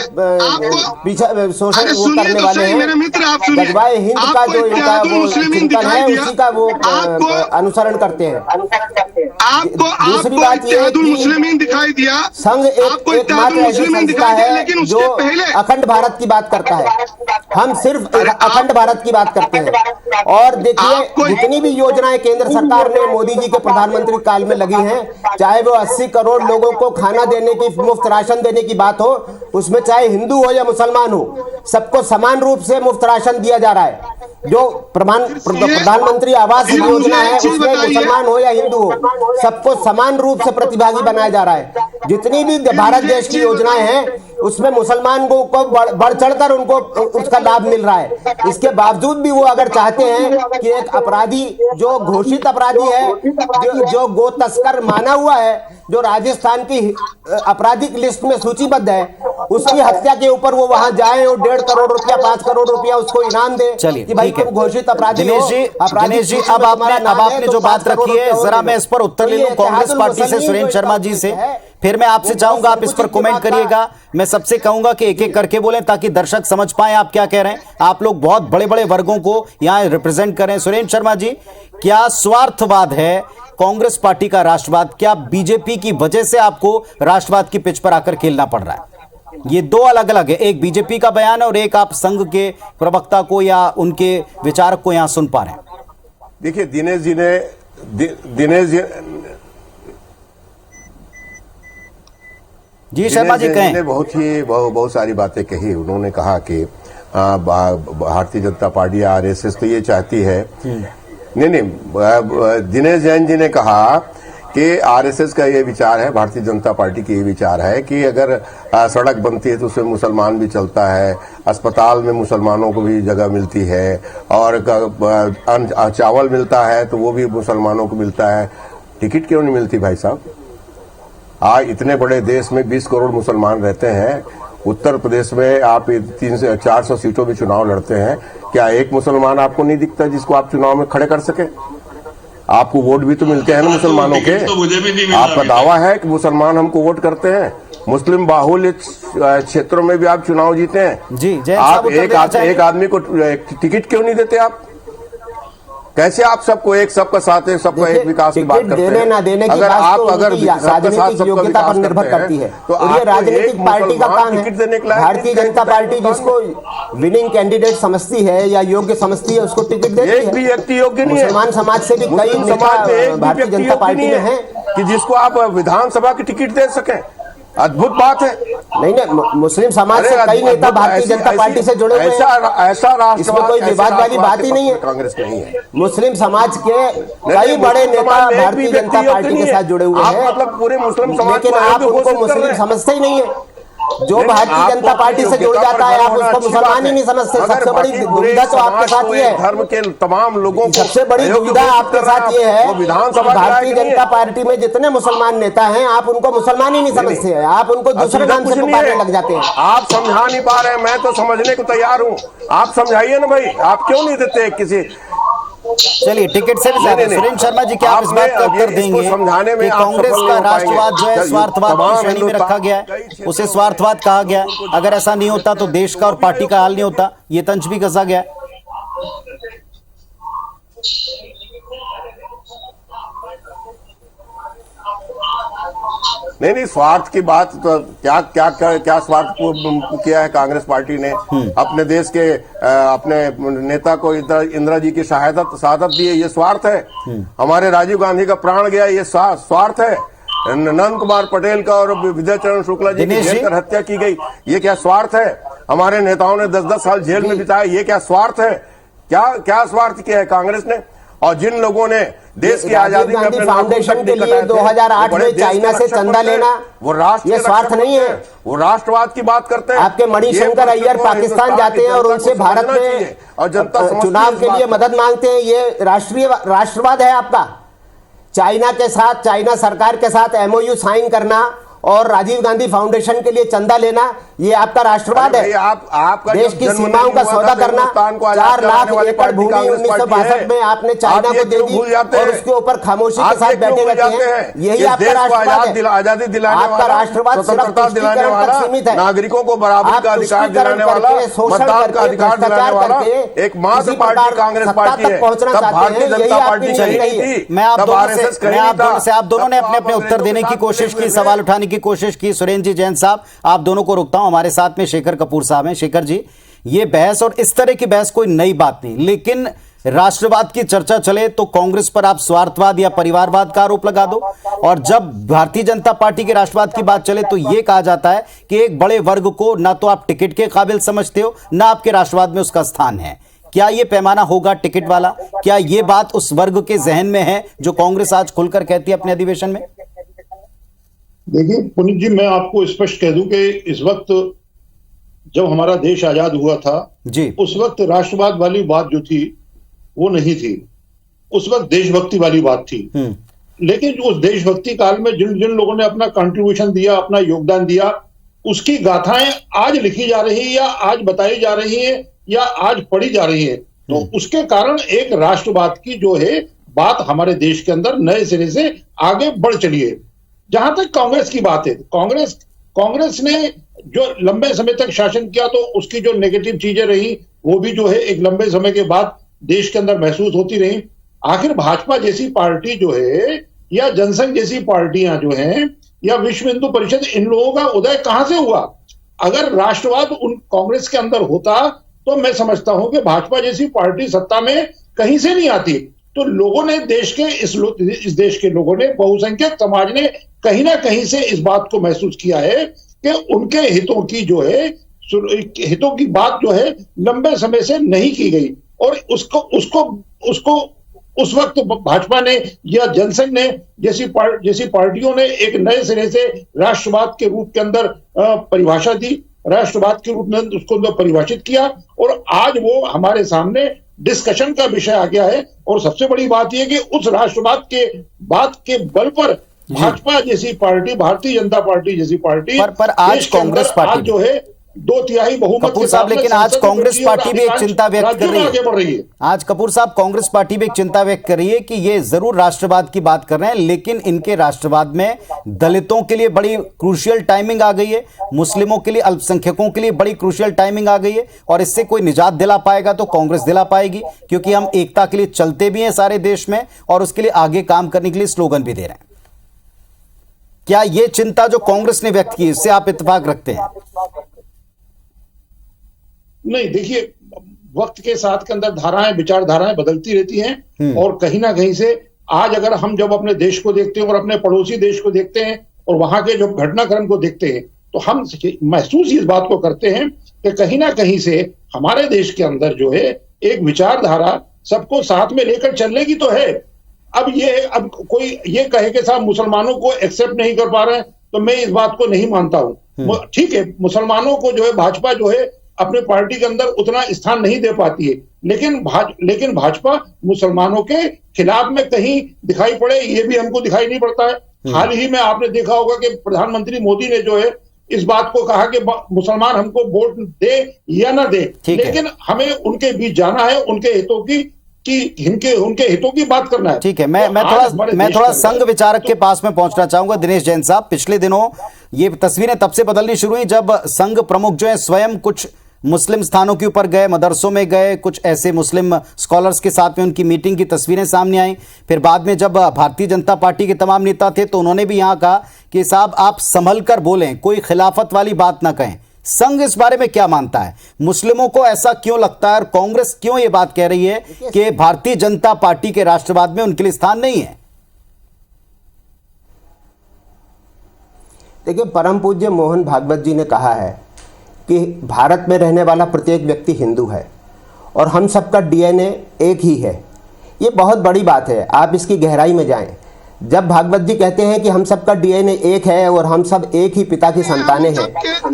पीछे शोषण वो करने वाले हैं। गजवाए हिंद का जो इनका वो चिंतन है उसी का वो अनुसरण करते हैं। दूसरी बात ये मुस्लिमीन दिखाई दिया, संघ एकमात्र ऐसी संस्था है जो अखंड भारत की बात करता है। हम सिर्फ अखंड भारत की बात करते हैं। और देखिए, जितनी भी योजनाएं केंद्र सरकार ने मोदी जी के प्रधानमंत्री काल में लगी हैं, चाहे वो 80 करोड़ लोगों को खाना देने की, मुफ्त राशन देने की बात हो, उसमें चाहे हिंदू हो या मुसलमान हो, सबको समान रूप से मुफ्त राशन दिया जा रहा है। जो प्रधानमंत्री आवास योजना है उसमें मुसलमान हो या हिंदू हो, सबको समान रूप से प्रतिभागी बनाया जा रहा है। जितनी भी भारत देश की योजनाएं हैं उसमें मुसलमान को बढ़ चढ़कर उनको उसका लाभ मिल रहा है। इसके बावजूद भी वो अगर चाहते हैं कि एक अपराधी जो घोषित अपराधी है, जो गो तस्कर माना हुआ है, जो राजस्थान की आपराधिक लिस्ट में सूचीबद्ध है, उसकी हत्या के ऊपर वो वहां जाए और 1.5 करोड़ रुपया 5 करोड़ रुपया उसको इनाम दे कि भाई तुम घोषित अपराधी हो। दिनेश जी, अब आपने जो बात रखी है, जरा मैं इस पर उत्तर ले लूं कांग्रेस पार्टी से, सुरेंद्र शर्मा जी से, फिर मैं आपसे चाहूंगा आप इस पर कमेंट करिएगा। मैं सबसे कहूंगा कि एक एक करके बोलें ताकि दर्शक समझ पाए आप क्या कह रहे हैं। आप लोग बहुत बड़े बड़े वर्गों को यहां रिप्रेजेंट करें। सुरेंद्र शर्मा जी, क्या स्वार्थवाद है कांग्रेस पार्टी का राष्ट्रवाद? क्या बीजेपी की वजह से आपको राष्ट्रवाद की पिच पर आकर खेलना पड़ रहा है? ये दो अलग अलग है, एक बीजेपी का बयान है और एक आप संघ के प्रवक्ता को या उनके विचारक को यहां सुन पा रहे हैं। देखिए, जी शर्मा जी कहें। ने बहुत सारी बातें कही। उन्होंने कहा कि भारतीय जनता पार्टी या आरएसएस तो ये चाहती है, नहीं, दिनेश जैन जी ने कहा कि आरएसएस का ये विचार है, भारतीय जनता पार्टी की ये विचार है कि अगर सड़क बनती है तो उसमें मुसलमान भी चलता है, अस्पताल में मुसलमानों को भी जगह मिलती है, और चावल मिलता है तो वो भी मुसलमानों को मिलता है। टिकट क्यों नहीं मिलती भाई साहब? आज इतने बड़े देश में 20 करोड़ मुसलमान रहते हैं। उत्तर प्रदेश में आप 300-400 सीटों में चुनाव लड़ते हैं, क्या एक मुसलमान आपको नहीं दिखता जिसको आप चुनाव में खड़े कर सके? आपको वोट भी तो मिलते हैं ना मुसलमानों के। तो मुझे भी नहीं मिला। आपका दावा है कि मुसलमान हमको वोट करते हैं। मुस्लिम बाहुल्य क्षेत्रों में भी आप चुनाव जीते हैं। जी, आप एक आदमी को टिकट क्यों नहीं देते? आप कैसे आप सबको सबका साथ है, सबका एक विकास की बात करते हैं? देने ना देने की बात राजनीतिक योग्यता पर निर्भर करती है, तो ये राजनीतिक पार्टी का काम है। भारतीय जनता पार्टी जिसको विनिंग कैंडिडेट समझती है या योग्य समझती है उसको टिकट देती है। एक भी व्यक्ति योग्य नहीं है। मुसलमान समाज से भी कई नेता भारतीय जनता पार्टी में है कि जिसको आप विधानसभा की टिकट दे सकें। अद्भुत बात है। नहीं, मुस्लिम समाज से कई नेता भारतीय जनता पार्टी से जुड़े हुए हैं। ऐसा राष्ट्रवाद, इसमें कोई विवाद वाली बात ही नहीं है। कांग्रेस नहीं है। मुस्लिम समाज के कई बड़े नेता भारतीय जनता पार्टी के साथ जुड़े हुए हैं, मतलब पूरे मुस्लिम समाज, लेकिन आप उनको मुस्लिम समझते ही नहीं है। जो भारतीय जनता पार्टी से जुड़ जाता है आप उसको मुसलमान ही नहीं समझते। सबसे बड़ी दुविधा तो आपके साथ ये है, धर्म के तमाम लोगों को सबसे बड़ी दुविधा आपके साथ ये है, भारतीय जनता पार्टी में जितने मुसलमान नेता हैं आप उनको मुसलमान ही नहीं समझते हैं, आप उनको दूसरे नाम से पुकारने लग जाते हैं। आप समझा नहीं पा रहे हैं, मैं तो समझने को तैयार हूँ। आप समझाइए ना भाई, आप क्यों नहीं देते किसी? चलिए, टिकट से भी ज्यादा सुरेंद्र शर्मा जी, क्या आप इस बात का उत्तर देंगे समझाने में कि कांग्रेस का राष्ट्रवाद जो है स्वार्थवाद की श्रेणी में रखा गया है, उसे स्वार्थवाद कहा गया? अगर ऐसा नहीं होता तो देश का और पार्टी का हाल नहीं होता, ये तंज भी कसा गया है। नहीं, स्वार्थ की बात तो क्या स्वार्थ किया है कांग्रेस पार्टी ने? अपने देश के अपने नेता को इंदिरा जी की शहादत दी है, ये स्वार्थ है। हमारे राजीव गांधी का प्राण गया, ये स्वार्थ है। नंद कुमार पटेल का और विजय चरण शुक्ला जी की जेल कर हत्या की गई, ये क्या स्वार्थ है? हमारे नेताओं ने 10-10 साल जेल में बिताए, ये क्या स्वार्थ है? क्या स्वार्थ किया है कांग्रेस ने? और जिन लोगों ने देश की आजादी में अपने फाउंडेशन के लिए 2008 में चाइना से चंदा लेना, वो राष्ट्र, ये स्वार्थ नहीं है। वो राष्ट्रवाद की बात करते हैं। आपके मणिशंकर अय्यर पाकिस्तान जाते हैं और उनसे भारत में और जनता चुनाव के लिए मदद मांगते हैं, ये राष्ट्रवाद है आपका? चाइना के साथ, चाइना सरकार के साथ MOU साइन करना और राजीव गांधी फाउंडेशन के लिए चंदा लेना, ये आपका राष्ट्रवाद है? आपका देश की सीमाओं का सौदा करना, 4 लाख एकड़ भूमि 1962 में आपने चाइना को दे दी और उसके ऊपर खामोशी के साथ बैठे रहते हैं, यही आपका राष्ट्रवाद है? आजादी दिलाने आपका राष्ट्रवाद सिर्फ तुष्टीकरण तक सीमित है। नागरिकों को बराबरी का अधिकार दिलाने वाला, मतदान का अधिकार दिलाने वाला एकमात्र पार्टी कांग्रेस पार्टी है। तब भारतीय जनता पार्टी नहीं थी। मैं आप दोनों ने अपने अपने उत्तर देने की कोशिश की, सवाल उठाने की कोशिश की। सुरेंद्र जी, जैन साहब, आप दोनों को रोकता हूं। हमारे साथ में शेखर कपूर साहब हैं। शेखर जी, ये बहस और इस तरह की बहस कोई नई बात नहीं, लेकिन राष्ट्रवाद की चर्चा चले तो कांग्रेस पर आप स्वार्थवाद या परिवारवाद का आरोप लगा दो, और जब भारतीय जनता पार्टी के राष्ट्रवाद की बात चले तो यह कहा जाता है कि एक बड़े वर्ग को ना तो आप टिकट के काबिल समझते हो, ना आपके राष्ट्रवाद में उसका स्थान है। क्या यह पैमाना होगा टिकट वाला? क्या यह बात उस वर्ग के जहन में है जो कांग्रेस आज खुलकर कहती है अपने अधिवेशन में? देखिए पुनीत जी, मैं आपको स्पष्ट कह दूं कि इस वक्त जब हमारा देश आजाद हुआ था जी, उस वक्त राष्ट्रवाद वाली बात जो थी वो नहीं थी, उस वक्त देशभक्ति वाली बात थी। लेकिन उस देशभक्ति काल में जिन जिन लोगों ने अपना कंट्रीब्यूशन दिया, अपना योगदान दिया, उसकी गाथाएं आज लिखी जा रही है या आज बताई जा रही है या आज पढ़ी जा रही है, तो उसके कारण एक राष्ट्रवाद की जो है बात हमारे देश के अंदर नए सिरे से आगे बढ़ चली है। जहां तक कांग्रेस की बात है, कांग्रेस ने जो लंबे समय तक शासन किया तो उसकी जो नेगेटिव चीजें रही वो भी जो है एक लंबे समय के बाद देश के अंदर महसूस होती रही। आखिर भाजपा जैसी पार्टी जो है या जनसंघ जैसी पार्टियां जो हैं या विश्व हिंदू परिषद, इन लोगों का उदय कहां से हुआ? अगर राष्ट्रवाद उन कांग्रेस के अंदर होता तो मैं समझता हूं कि भाजपा जैसी पार्टी सत्ता में कहीं से नहीं आती। तो लोगों ने इस देश के लोगों ने, बहुसंख्यक समाज ने कहीं ना कहीं से इस बात को महसूस किया है कि उनके हितों की जो है हितों की बात जो है लंबे समय से नहीं की गई और उसको उस वक्त भाजपा ने या जनसंघ ने जैसी पार्टियों ने एक नए सिरे से राष्ट्रवाद के रूप के अंदर परिभाषा दी, राष्ट्रवाद के रूप में उसको परिभाषित किया और आज वो हमारे सामने डिस्कशन का विषय आ गया है। और सबसे बड़ी बात यह कि उस राष्ट्रवाद के बात के बल पर भाजपा जैसी पार्टी, भारतीय जनता पार्टी जैसी पार्टी पर आज कांग्रेस पार्टी जो है 2/3 बहुमत कपूर साहब, लेकिन आज कांग्रेस पार्टी भी एक चिंता व्यक्त कर रही है। आज कपूर साहब, कांग्रेस पार्टी भी एक चिंता व्यक्त कर रही है कि ये जरूर राष्ट्रवाद की बात कर रहे हैं, लेकिन इनके राष्ट्रवाद में दलितों के लिए बड़ी क्रूशियल टाइमिंग आ गई है, मुस्लिमों के लिए, अल्पसंख्यकों के लिए बड़ी क्रूशियल टाइमिंग आ गई है और इससे कोई निजात दिला पाएगा तो कांग्रेस दिला पाएगी, क्योंकि हम एकता के लिए चलते भी हैं सारे देश में और उसके लिए आगे काम करने के लिए स्लोगन भी दे रहे हैं। क्या ये चिंता जो कांग्रेस ने व्यक्त की, इससे आप इत्तेफाक रखते हैं? नहीं, देखिए, वक्त के साथ के अंदर धाराएं, विचारधाराएं बदलती रहती हैं और कहीं ना कहीं से आज अगर हम जब अपने देश को देखते हैं और अपने पड़ोसी देश को देखते हैं और वहां के जो घटनाक्रम को देखते हैं तो हम महसूस इस बात को करते हैं कि कहीं ना कहीं से हमारे देश के अंदर जो है एक विचारधारा सबको साथ में लेकर चलने की तो है। अब कोई ये कहे कि साहब मुसलमानों को एक्सेप्ट नहीं कर पा रहे हैं, तो मैं इस बात को नहीं मानता हूं। ठीक है, मुसलमानों को जो है भाजपा जो है अपने पार्टी के अंदर उतना स्थान नहीं दे पाती है, लेकिन भाजपा मुसलमानों के खिलाफ में कहीं दिखाई पड़े, ये भी हमको दिखाई नहीं पड़ता है। हाल ही में आपने देखा होगा कि प्रधानमंत्री मोदी ने जो है इस बात को कहा कि मुसलमान हमको वोट दे या ना दे, लेकिन हमें उनके बीच जाना है, उनके हितों उनके हितों की बात करना है। ठीक है, मैं थोड़ा संघ विचारक के पास में पहुंचना चाहूंगा। दिनेश जैन साहब, पिछले दिनों ये तस्वीरें तब से बदलनी शुरू हुई जब संघ प्रमुख जो है स्वयं कुछ मुस्लिम स्थानों के ऊपर गए, मदरसों में गए, कुछ ऐसे मुस्लिम स्कॉलर्स के साथ में उनकी मीटिंग की तस्वीरें सामने आई। फिर बाद में जब भारतीय जनता पार्टी के तमाम नेता थे तो उन्होंने भी यहां कहा कि साहब आप संभल कर बोलें, कोई खिलाफत वाली बात ना कहें। संघ इस बारे में क्या मानता है? मुस्लिमों को ऐसा क्यों लगता है और कांग्रेस क्यों ये बात कह रही है कि भारतीय जनता पार्टी के राष्ट्रवाद में उनके लिए स्थान नहीं है? देखिए, परम पूज्य मोहन भागवत जी ने कहा है कि भारत में रहने वाला प्रत्येक व्यक्ति हिंदू है और हम सबका डीएनए एक ही है। ये बहुत बड़ी बात है, आप इसकी गहराई में जाएं। जब भागवत जी कहते हैं कि हम सबका डीएनए एक है और हम सब एक ही पिता की संतानें हैं,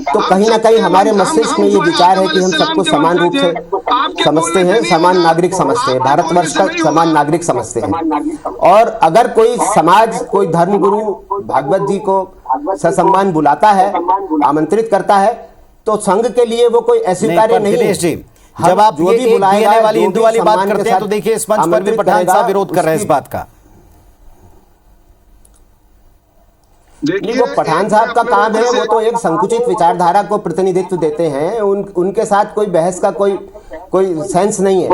तो कहीं ना कहीं हमारे मस्तिष्क में ये विचार है कि हम सबको समान रूप से समझते हैं, समान नागरिक समझते हैं, भारतवर्ष का समान नागरिक समझते हैं। और अगर कोई समाज, कोई धर्मगुरु भागवत जी को ससम्मान बुलाता है, आमंत्रित करता है, तो संघ के लिए वो कोई अस्वीकार्य नहीं है। जी, जब आप ये डीएनए वाली हिंदू वाली बात करते हैं तो देखिए इस मंच पर भी पठान साहब विरोध कर रहे हैं इस बात का। वो पठान साहब का काम है, वो तो एक संकुचित विचारधारा को प्रतिनिधित्व देते हैं, उनके साथ कोई बहस का कोई सेंस नहीं है।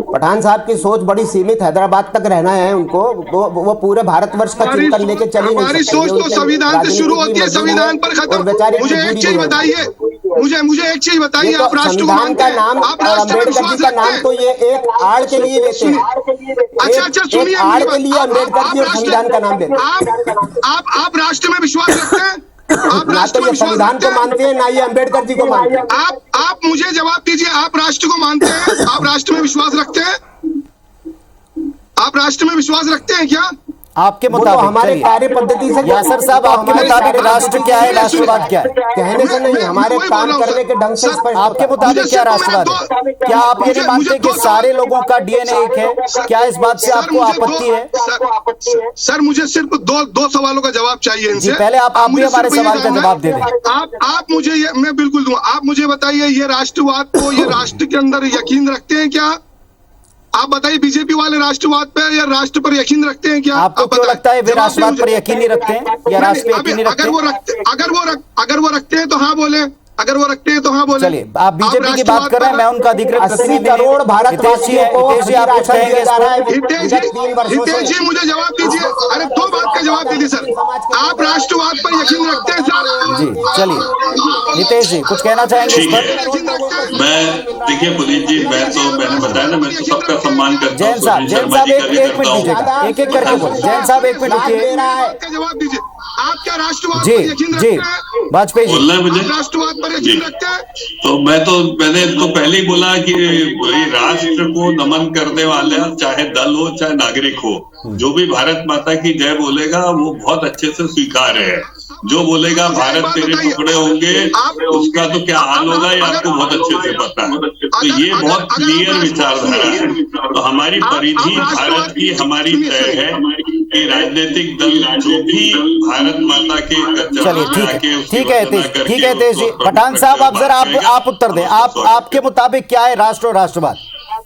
पठान साहब की सोच बड़ी सीमित, हैदराबाद तक रहना है उनको, वो पूरे भारतवर्ष का चिंतन लेके चली नहीं सकती। सोच तो संविधान से शुरू होती है, संविधान पर खत्म। मुझे एक चीज बताइए, मुझे एक चीज बताइए, आप राष्ट्र को मानते हैं, आप राष्ट्र में विश्वास रखते हैं? तो ये एक आड़ के लिए लेते हैं। अच्छा सुनिए, आड़ के लिए अम्बेडकर जी और संविधान का नाम लेते हैं। आप राष्ट्र में विश्वास रखते हैं? आप ना राष्ट्र तो में ये विश्वास संविधान को मानते हैं, ना ये अम्बेडकर जी को मानते हैं। आप मुझे जवाब दीजिए, आप राष्ट्र को मानते हैं? आप राष्ट्र में विश्वास रखते हैं? आप राष्ट्र में विश्वास रखते हैं क्या? आपके वो तो मुताबिक हमारे चलिए। कार्य पद्धति से यासर साहब, आपके मुताबिक राष्ट्र क्या है, राष्ट्रवाद क्या है? कहने से नहीं, हमारे काम करने के ढंग से स्पष्ट आपके मुताबिक क्या राष्ट्रवाद है? क्या आप ये नहीं मानते कि सारे लोगों का डीएनए एक है? क्या इस बात से आपको आपत्ति है? सर मुझे सिर्फ दो सवालों का जवाब चाहिए इनसे। जी, पहले आप भी हमारे सवाल का जवाब दे दें। आप मुझे ये, मैं बिल्कुल दूंगा, आप मुझे बताइए ये राष्ट्रवाद को, ये राष्ट्र के अंदर यकीन रखते हैं क्या? आप बताइए, बीजेपी वाले राष्ट्रवाद पे या राष्ट्र पर यकीन रखते हैं क्या? आपको क्यों लगता है वे राष्ट्रवाद पर यकीन नहीं रखते हैं या राष्ट्र पे यकीन नहीं रखते हैं? अगर वो रखते हैं तो हाँ बोले, अगर वो रखते हैं तो हाँ बोले। चलिए, आप बीजेपी की बात कर रहे हैं, मैं उनका अधिकृत 80 करोड़ भारतवासियों को हितेश जी, आप कुछ कहेंगे इस पर? हितेश जी मुझे जवाब दीजिए। अरे दो बात का जवाब दीजिए सर। आप राष्ट्रवाद पर यकीन रखते हैं सर? जी चलिए, हितेश जी कुछ कहना चाहेंगे इस पर? मैं देखिए पुनीत जी, मैंने बताया ना, मैं तो सबका सम्मान करता हूँ। जैन साहब एक मिनट दीजिएगा, एक एक करके बोले। जैन साहब एक मिनट रुकिए। जवाब दीजिए, आप क्या राष्ट्रवाद जी पर यकीन जी, रखते हैं? वाजपेयी जी, बोलना है मुझे? राष्ट्रवाद पर यकीन रखते हैं? तो मैंने तो पहले ही बोला कि राष्ट्र को नमन करने वाले, चाहे दल हो चाहे नागरिक हो, जो भी भारत माता की जय बोलेगा वो बहुत अच्छे से स्वीकार्य है। जो बोलेगा भारत तेरे टुकड़े होंगे, उसका तो क्या हाल होगा ये आपको बहुत अच्छे से पता है। तो ये बहुत क्लियर विचारधारा है। तो हमारी परिधि भारत की हमारी तय है कि राजनीतिक दल जो भी भारत माता के चलिए ठीक है हितेश जी। पठान साहब आप जरा आप उत्तर दें, आपके मुताबिक क्या है राष्ट्र और राष्ट्रवाद?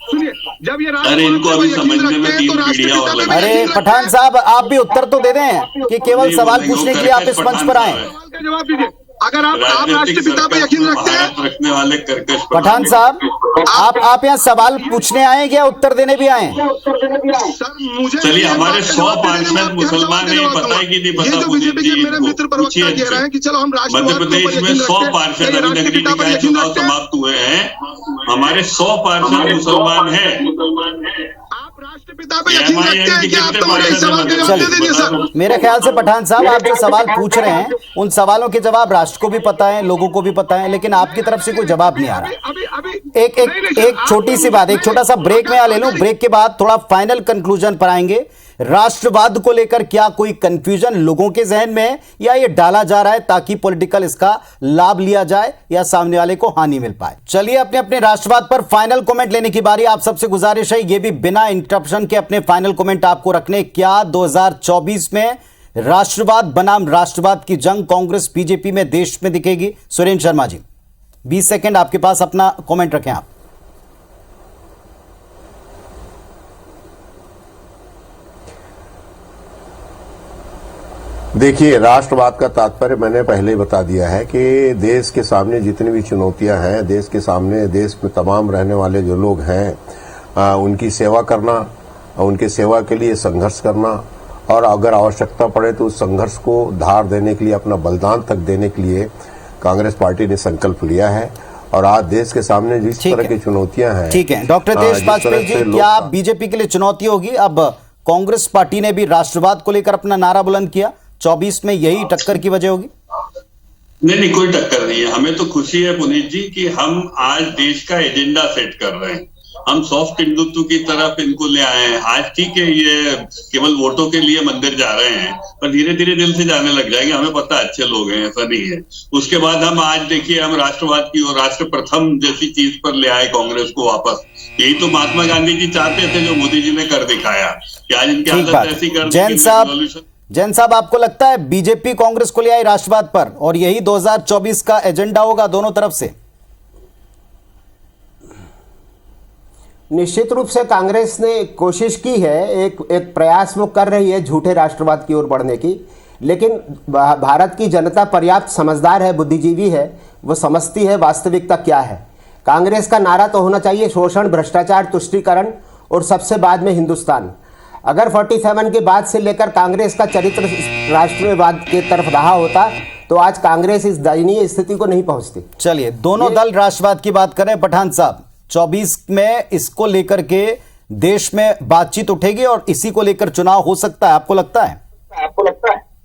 सुनिए, जब ये अरे इनको अभी समझने में 3 पीढ़ियां और लगेंगी। अरे पठान साहब आप भी उत्तर तो दे दें कि केवल सवाल पूछने के लिए आप इस मंच पर आए। जवाब दीजिए। अगर आप राष्ट्रपिता पे यकीन रखते हैं, रखने वाले कर्कश पठान साहब आप यहाँ सवाल पूछने आए क्या उत्तर देने भी आए? चलिए, हमारे 100 पार्षद मुसलमान नहीं, पता है कि नहीं पता? बीजेपी के मेरे मित्र प्रवक्ता कह रहे हैं कि चलो हम मध्य प्रदेश में 100 पार्षद अभी नगरीय निकाय चुनाव समाप्त हुए हैं, हमारे 100 पार्षद मुसलमान हैं। आप राष्ट्रपिता पे यकीन रखते हैं कि आप तो मुझे इस सवाल का जवाब दे दीजिए सर। मेरे ख्याल से पठान साहब आप जो सवाल पूछ रहे हैं उन सवालों के जवाब राष्ट्र को भी पता है, लोगों को भी पता है, लेकिन आपकी तरफ से कोई जवाब नहीं आ रहा। एक छोटी सी बात, एक छोटा सा ब्रेक में ले लूं, ब्रेक के बाद थोड़ा फाइनल कंक्लूजन पर आएंगे। राष्ट्रवाद को लेकर क्या कोई कंफ्यूजन लोगों के जहन में है या ये डाला जा रहा है ताकि पॉलिटिकल इसका लाभ लिया जाए या सामने वाले को हानि मिल पाए? चलिए, अपने अपने राष्ट्रवाद पर फाइनल कमेंट लेने की बारी। आप सबसे गुजारिश है ये भी बिना इंटरप्शन के अपने फाइनल कमेंट आपको रखने। क्या 2024 में राष्ट्रवाद बनाम राष्ट्रवाद की जंग कांग्रेस बीजेपी में देश में दिखेगी? सुरेंद्र शर्मा जी 20 सेकंड आपके पास, अपना कमेंट रखें आप। देखिए, राष्ट्रवाद का तात्पर्य मैंने पहले ही बता दिया है कि देश के सामने जितनी भी चुनौतियां हैं, देश के सामने देश में तमाम रहने वाले जो लोग हैं उनकी सेवा करना, उनके सेवा के लिए संघर्ष करना, और अगर आवश्यकता पड़े तो उस संघर्ष को धार देने के लिए, अपना बलिदान तक देने के लिए कांग्रेस पार्टी ने संकल्प लिया है। और आज देश के सामने जिस तरह की चुनौतियां हैं, ठीक है डॉक्टर देश वाजपेयी जी, क्या बीजेपी के लिए चुनौती होगी? अब कांग्रेस पार्टी ने भी राष्ट्रवाद को लेकर अपना नारा बुलंद किया, 24 में यही टक्कर की वजह होगी? नहीं, कोई टक्कर नहीं है। हमें तो खुशी है पुनीत जी कि हम आज देश का एजेंडा सेट कर रहे हैं। हम सॉफ्ट हिंदुत्व की तरफ इनको ले आए हैं। आज ठीक है, ये केवल वोटों के लिए मंदिर जा रहे हैं, पर धीरे धीरे दिल से जाने लग जाएंगे। हमें पता है अच्छे लोग हैं, ऐसा नहीं है। उसके बाद हम आज देखिए, हम राष्ट्रवाद की और राष्ट्र प्रथम जैसी चीज पर ले आए कांग्रेस को वापस। यही तो महात्मा गांधी जी चाहते थे, जो मोदी जी ने कर दिखाया कि आज इनकी हालत ऐसी कर दी। जैन साहब आपको लगता है बीजेपी कांग्रेस को ले आई राष्ट्रवाद पर और यही 2024 का एजेंडा होगा दोनों तरफ से? निश्चित रूप से कांग्रेस ने कोशिश की है, एक प्रयास वो कर रही है झूठे राष्ट्रवाद की ओर बढ़ने की, लेकिन भारत की जनता पर्याप्त समझदार है, बुद्धिजीवी है, वो समझती है वास्तविकता क्या है। कांग्रेस का नारा तो होना चाहिए शोषण, भ्रष्टाचार, तुष्टीकरण और सबसे बाद में हिंदुस्तान। अगर 47 के बाद से लेकर कांग्रेस का चरित्र राष्ट्रवाद की तरफ रहा होता तो आज कांग्रेस इस दयनीय स्थिति को नहीं पहुंचती। चलिए, दोनों दल राष्ट्रवाद की बात करें। पठान साहब, 24 में इसको लेकर के देश में बातचीत उठेगी और इसी को लेकर चुनाव हो सकता है, आपको लगता है?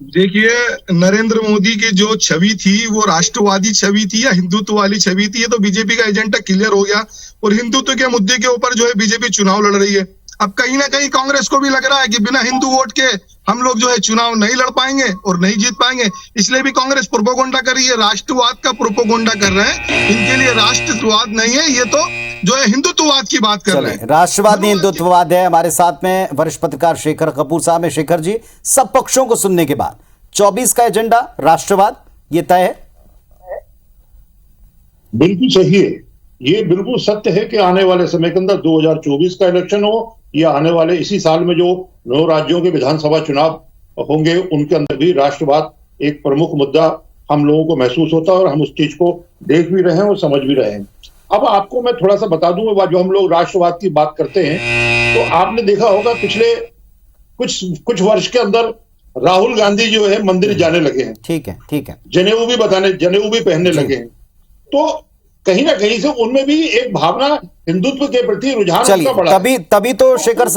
देखिए, नरेंद्र मोदी की जो छवि थी वो राष्ट्रवादी छवि थी या हिंदुत्व वाली छवि थी, ये तो बीजेपी का एजेंडा क्लियर हो गया। और हिंदुत्व के मुद्दे के ऊपर जो है बीजेपी चुनाव लड़ रही है। अब कहीं ना कहीं कांग्रेस को भी लग रहा है कि बिना हिंदू वोट के हम लोग जो है चुनाव नहीं लड़ पाएंगे और नहीं जीत पाएंगे, इसलिए भी कांग्रेस प्रोपोगंडा कर रही है, राष्ट्रवाद का प्रोपोगंडा कर रहे हैं। इनके लिए राष्ट्रवाद नहीं है, ये तो जो है हिंदुत्ववाद की बात कर रहे हैं। राष्ट्रवाद नहीं हिंदुत्ववाद है। हमारे साथ में वरिष्ठ पत्रकार शेखर कपूर साहब है। शेखर जी, सब पक्षों को सुनने के बाद 24 का एजेंडा राष्ट्रवाद ये तय है? बिल्कुल सही है। ये बिल्कुल सत्य है कि आने वाले समय के अंदर 2024 का इलेक्शन हो या आने वाले इसी साल में जो 9 राज्यों के विधानसभा चुनाव होंगे, उनके अंदर भी राष्ट्रवाद एक प्रमुख मुद्दा हम लोगों को महसूस होता है और हम उस चीज को देख भी रहे हैं और समझ भी रहे हैं। अब आपको मैं थोड़ा सा बता दूं, जो हम लोग राष्ट्रवाद की बात करते हैं, तो आपने देखा होगा पिछले कुछ वर्ष के अंदर राहुल गांधी जो है मंदिर जाने लगे हैं। ठीक है। जनेऊ भी पहनने लगे हैं। तो कहीं ना कहीं से उनमें भी एक भावना हिंदुत्व के प्रति रुझान उनका बढ़ा। तभी तो शेखर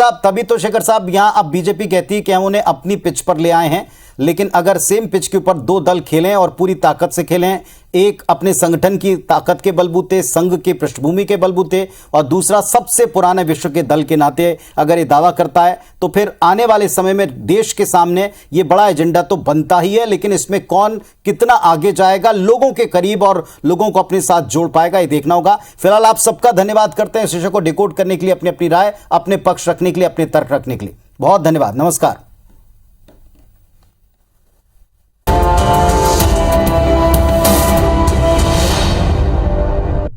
साहब यहां अब बीजेपी कहती है कि हम उन्हें अपनी पिच पर ले आए हैं, लेकिन अगर सेम पिच के ऊपर 2 दल खेलें और पूरी ताकत से खेलें, एक अपने संगठन की ताकत के बलबूते, संघ के पृष्ठभूमि के बलबूते, और दूसरा सबसे पुराने विश्व के दल के नाते अगर ये दावा करता है, तो फिर आने वाले समय में देश के सामने ये बड़ा एजेंडा तो बनता ही है, लेकिन इसमें कौन कितना आगे जाएगा, लोगों के करीब और लोगों को अपने साथ जोड़ पाएगा, ये देखना होगा। फिलहाल आप सबका धन्यवाद करते हैं इस विषय को डिकोड करने के लिए, अपनी राय, अपने पक्ष रखने के लिए, अपने तर्क रखने के लिए। बहुत धन्यवाद। नमस्कार।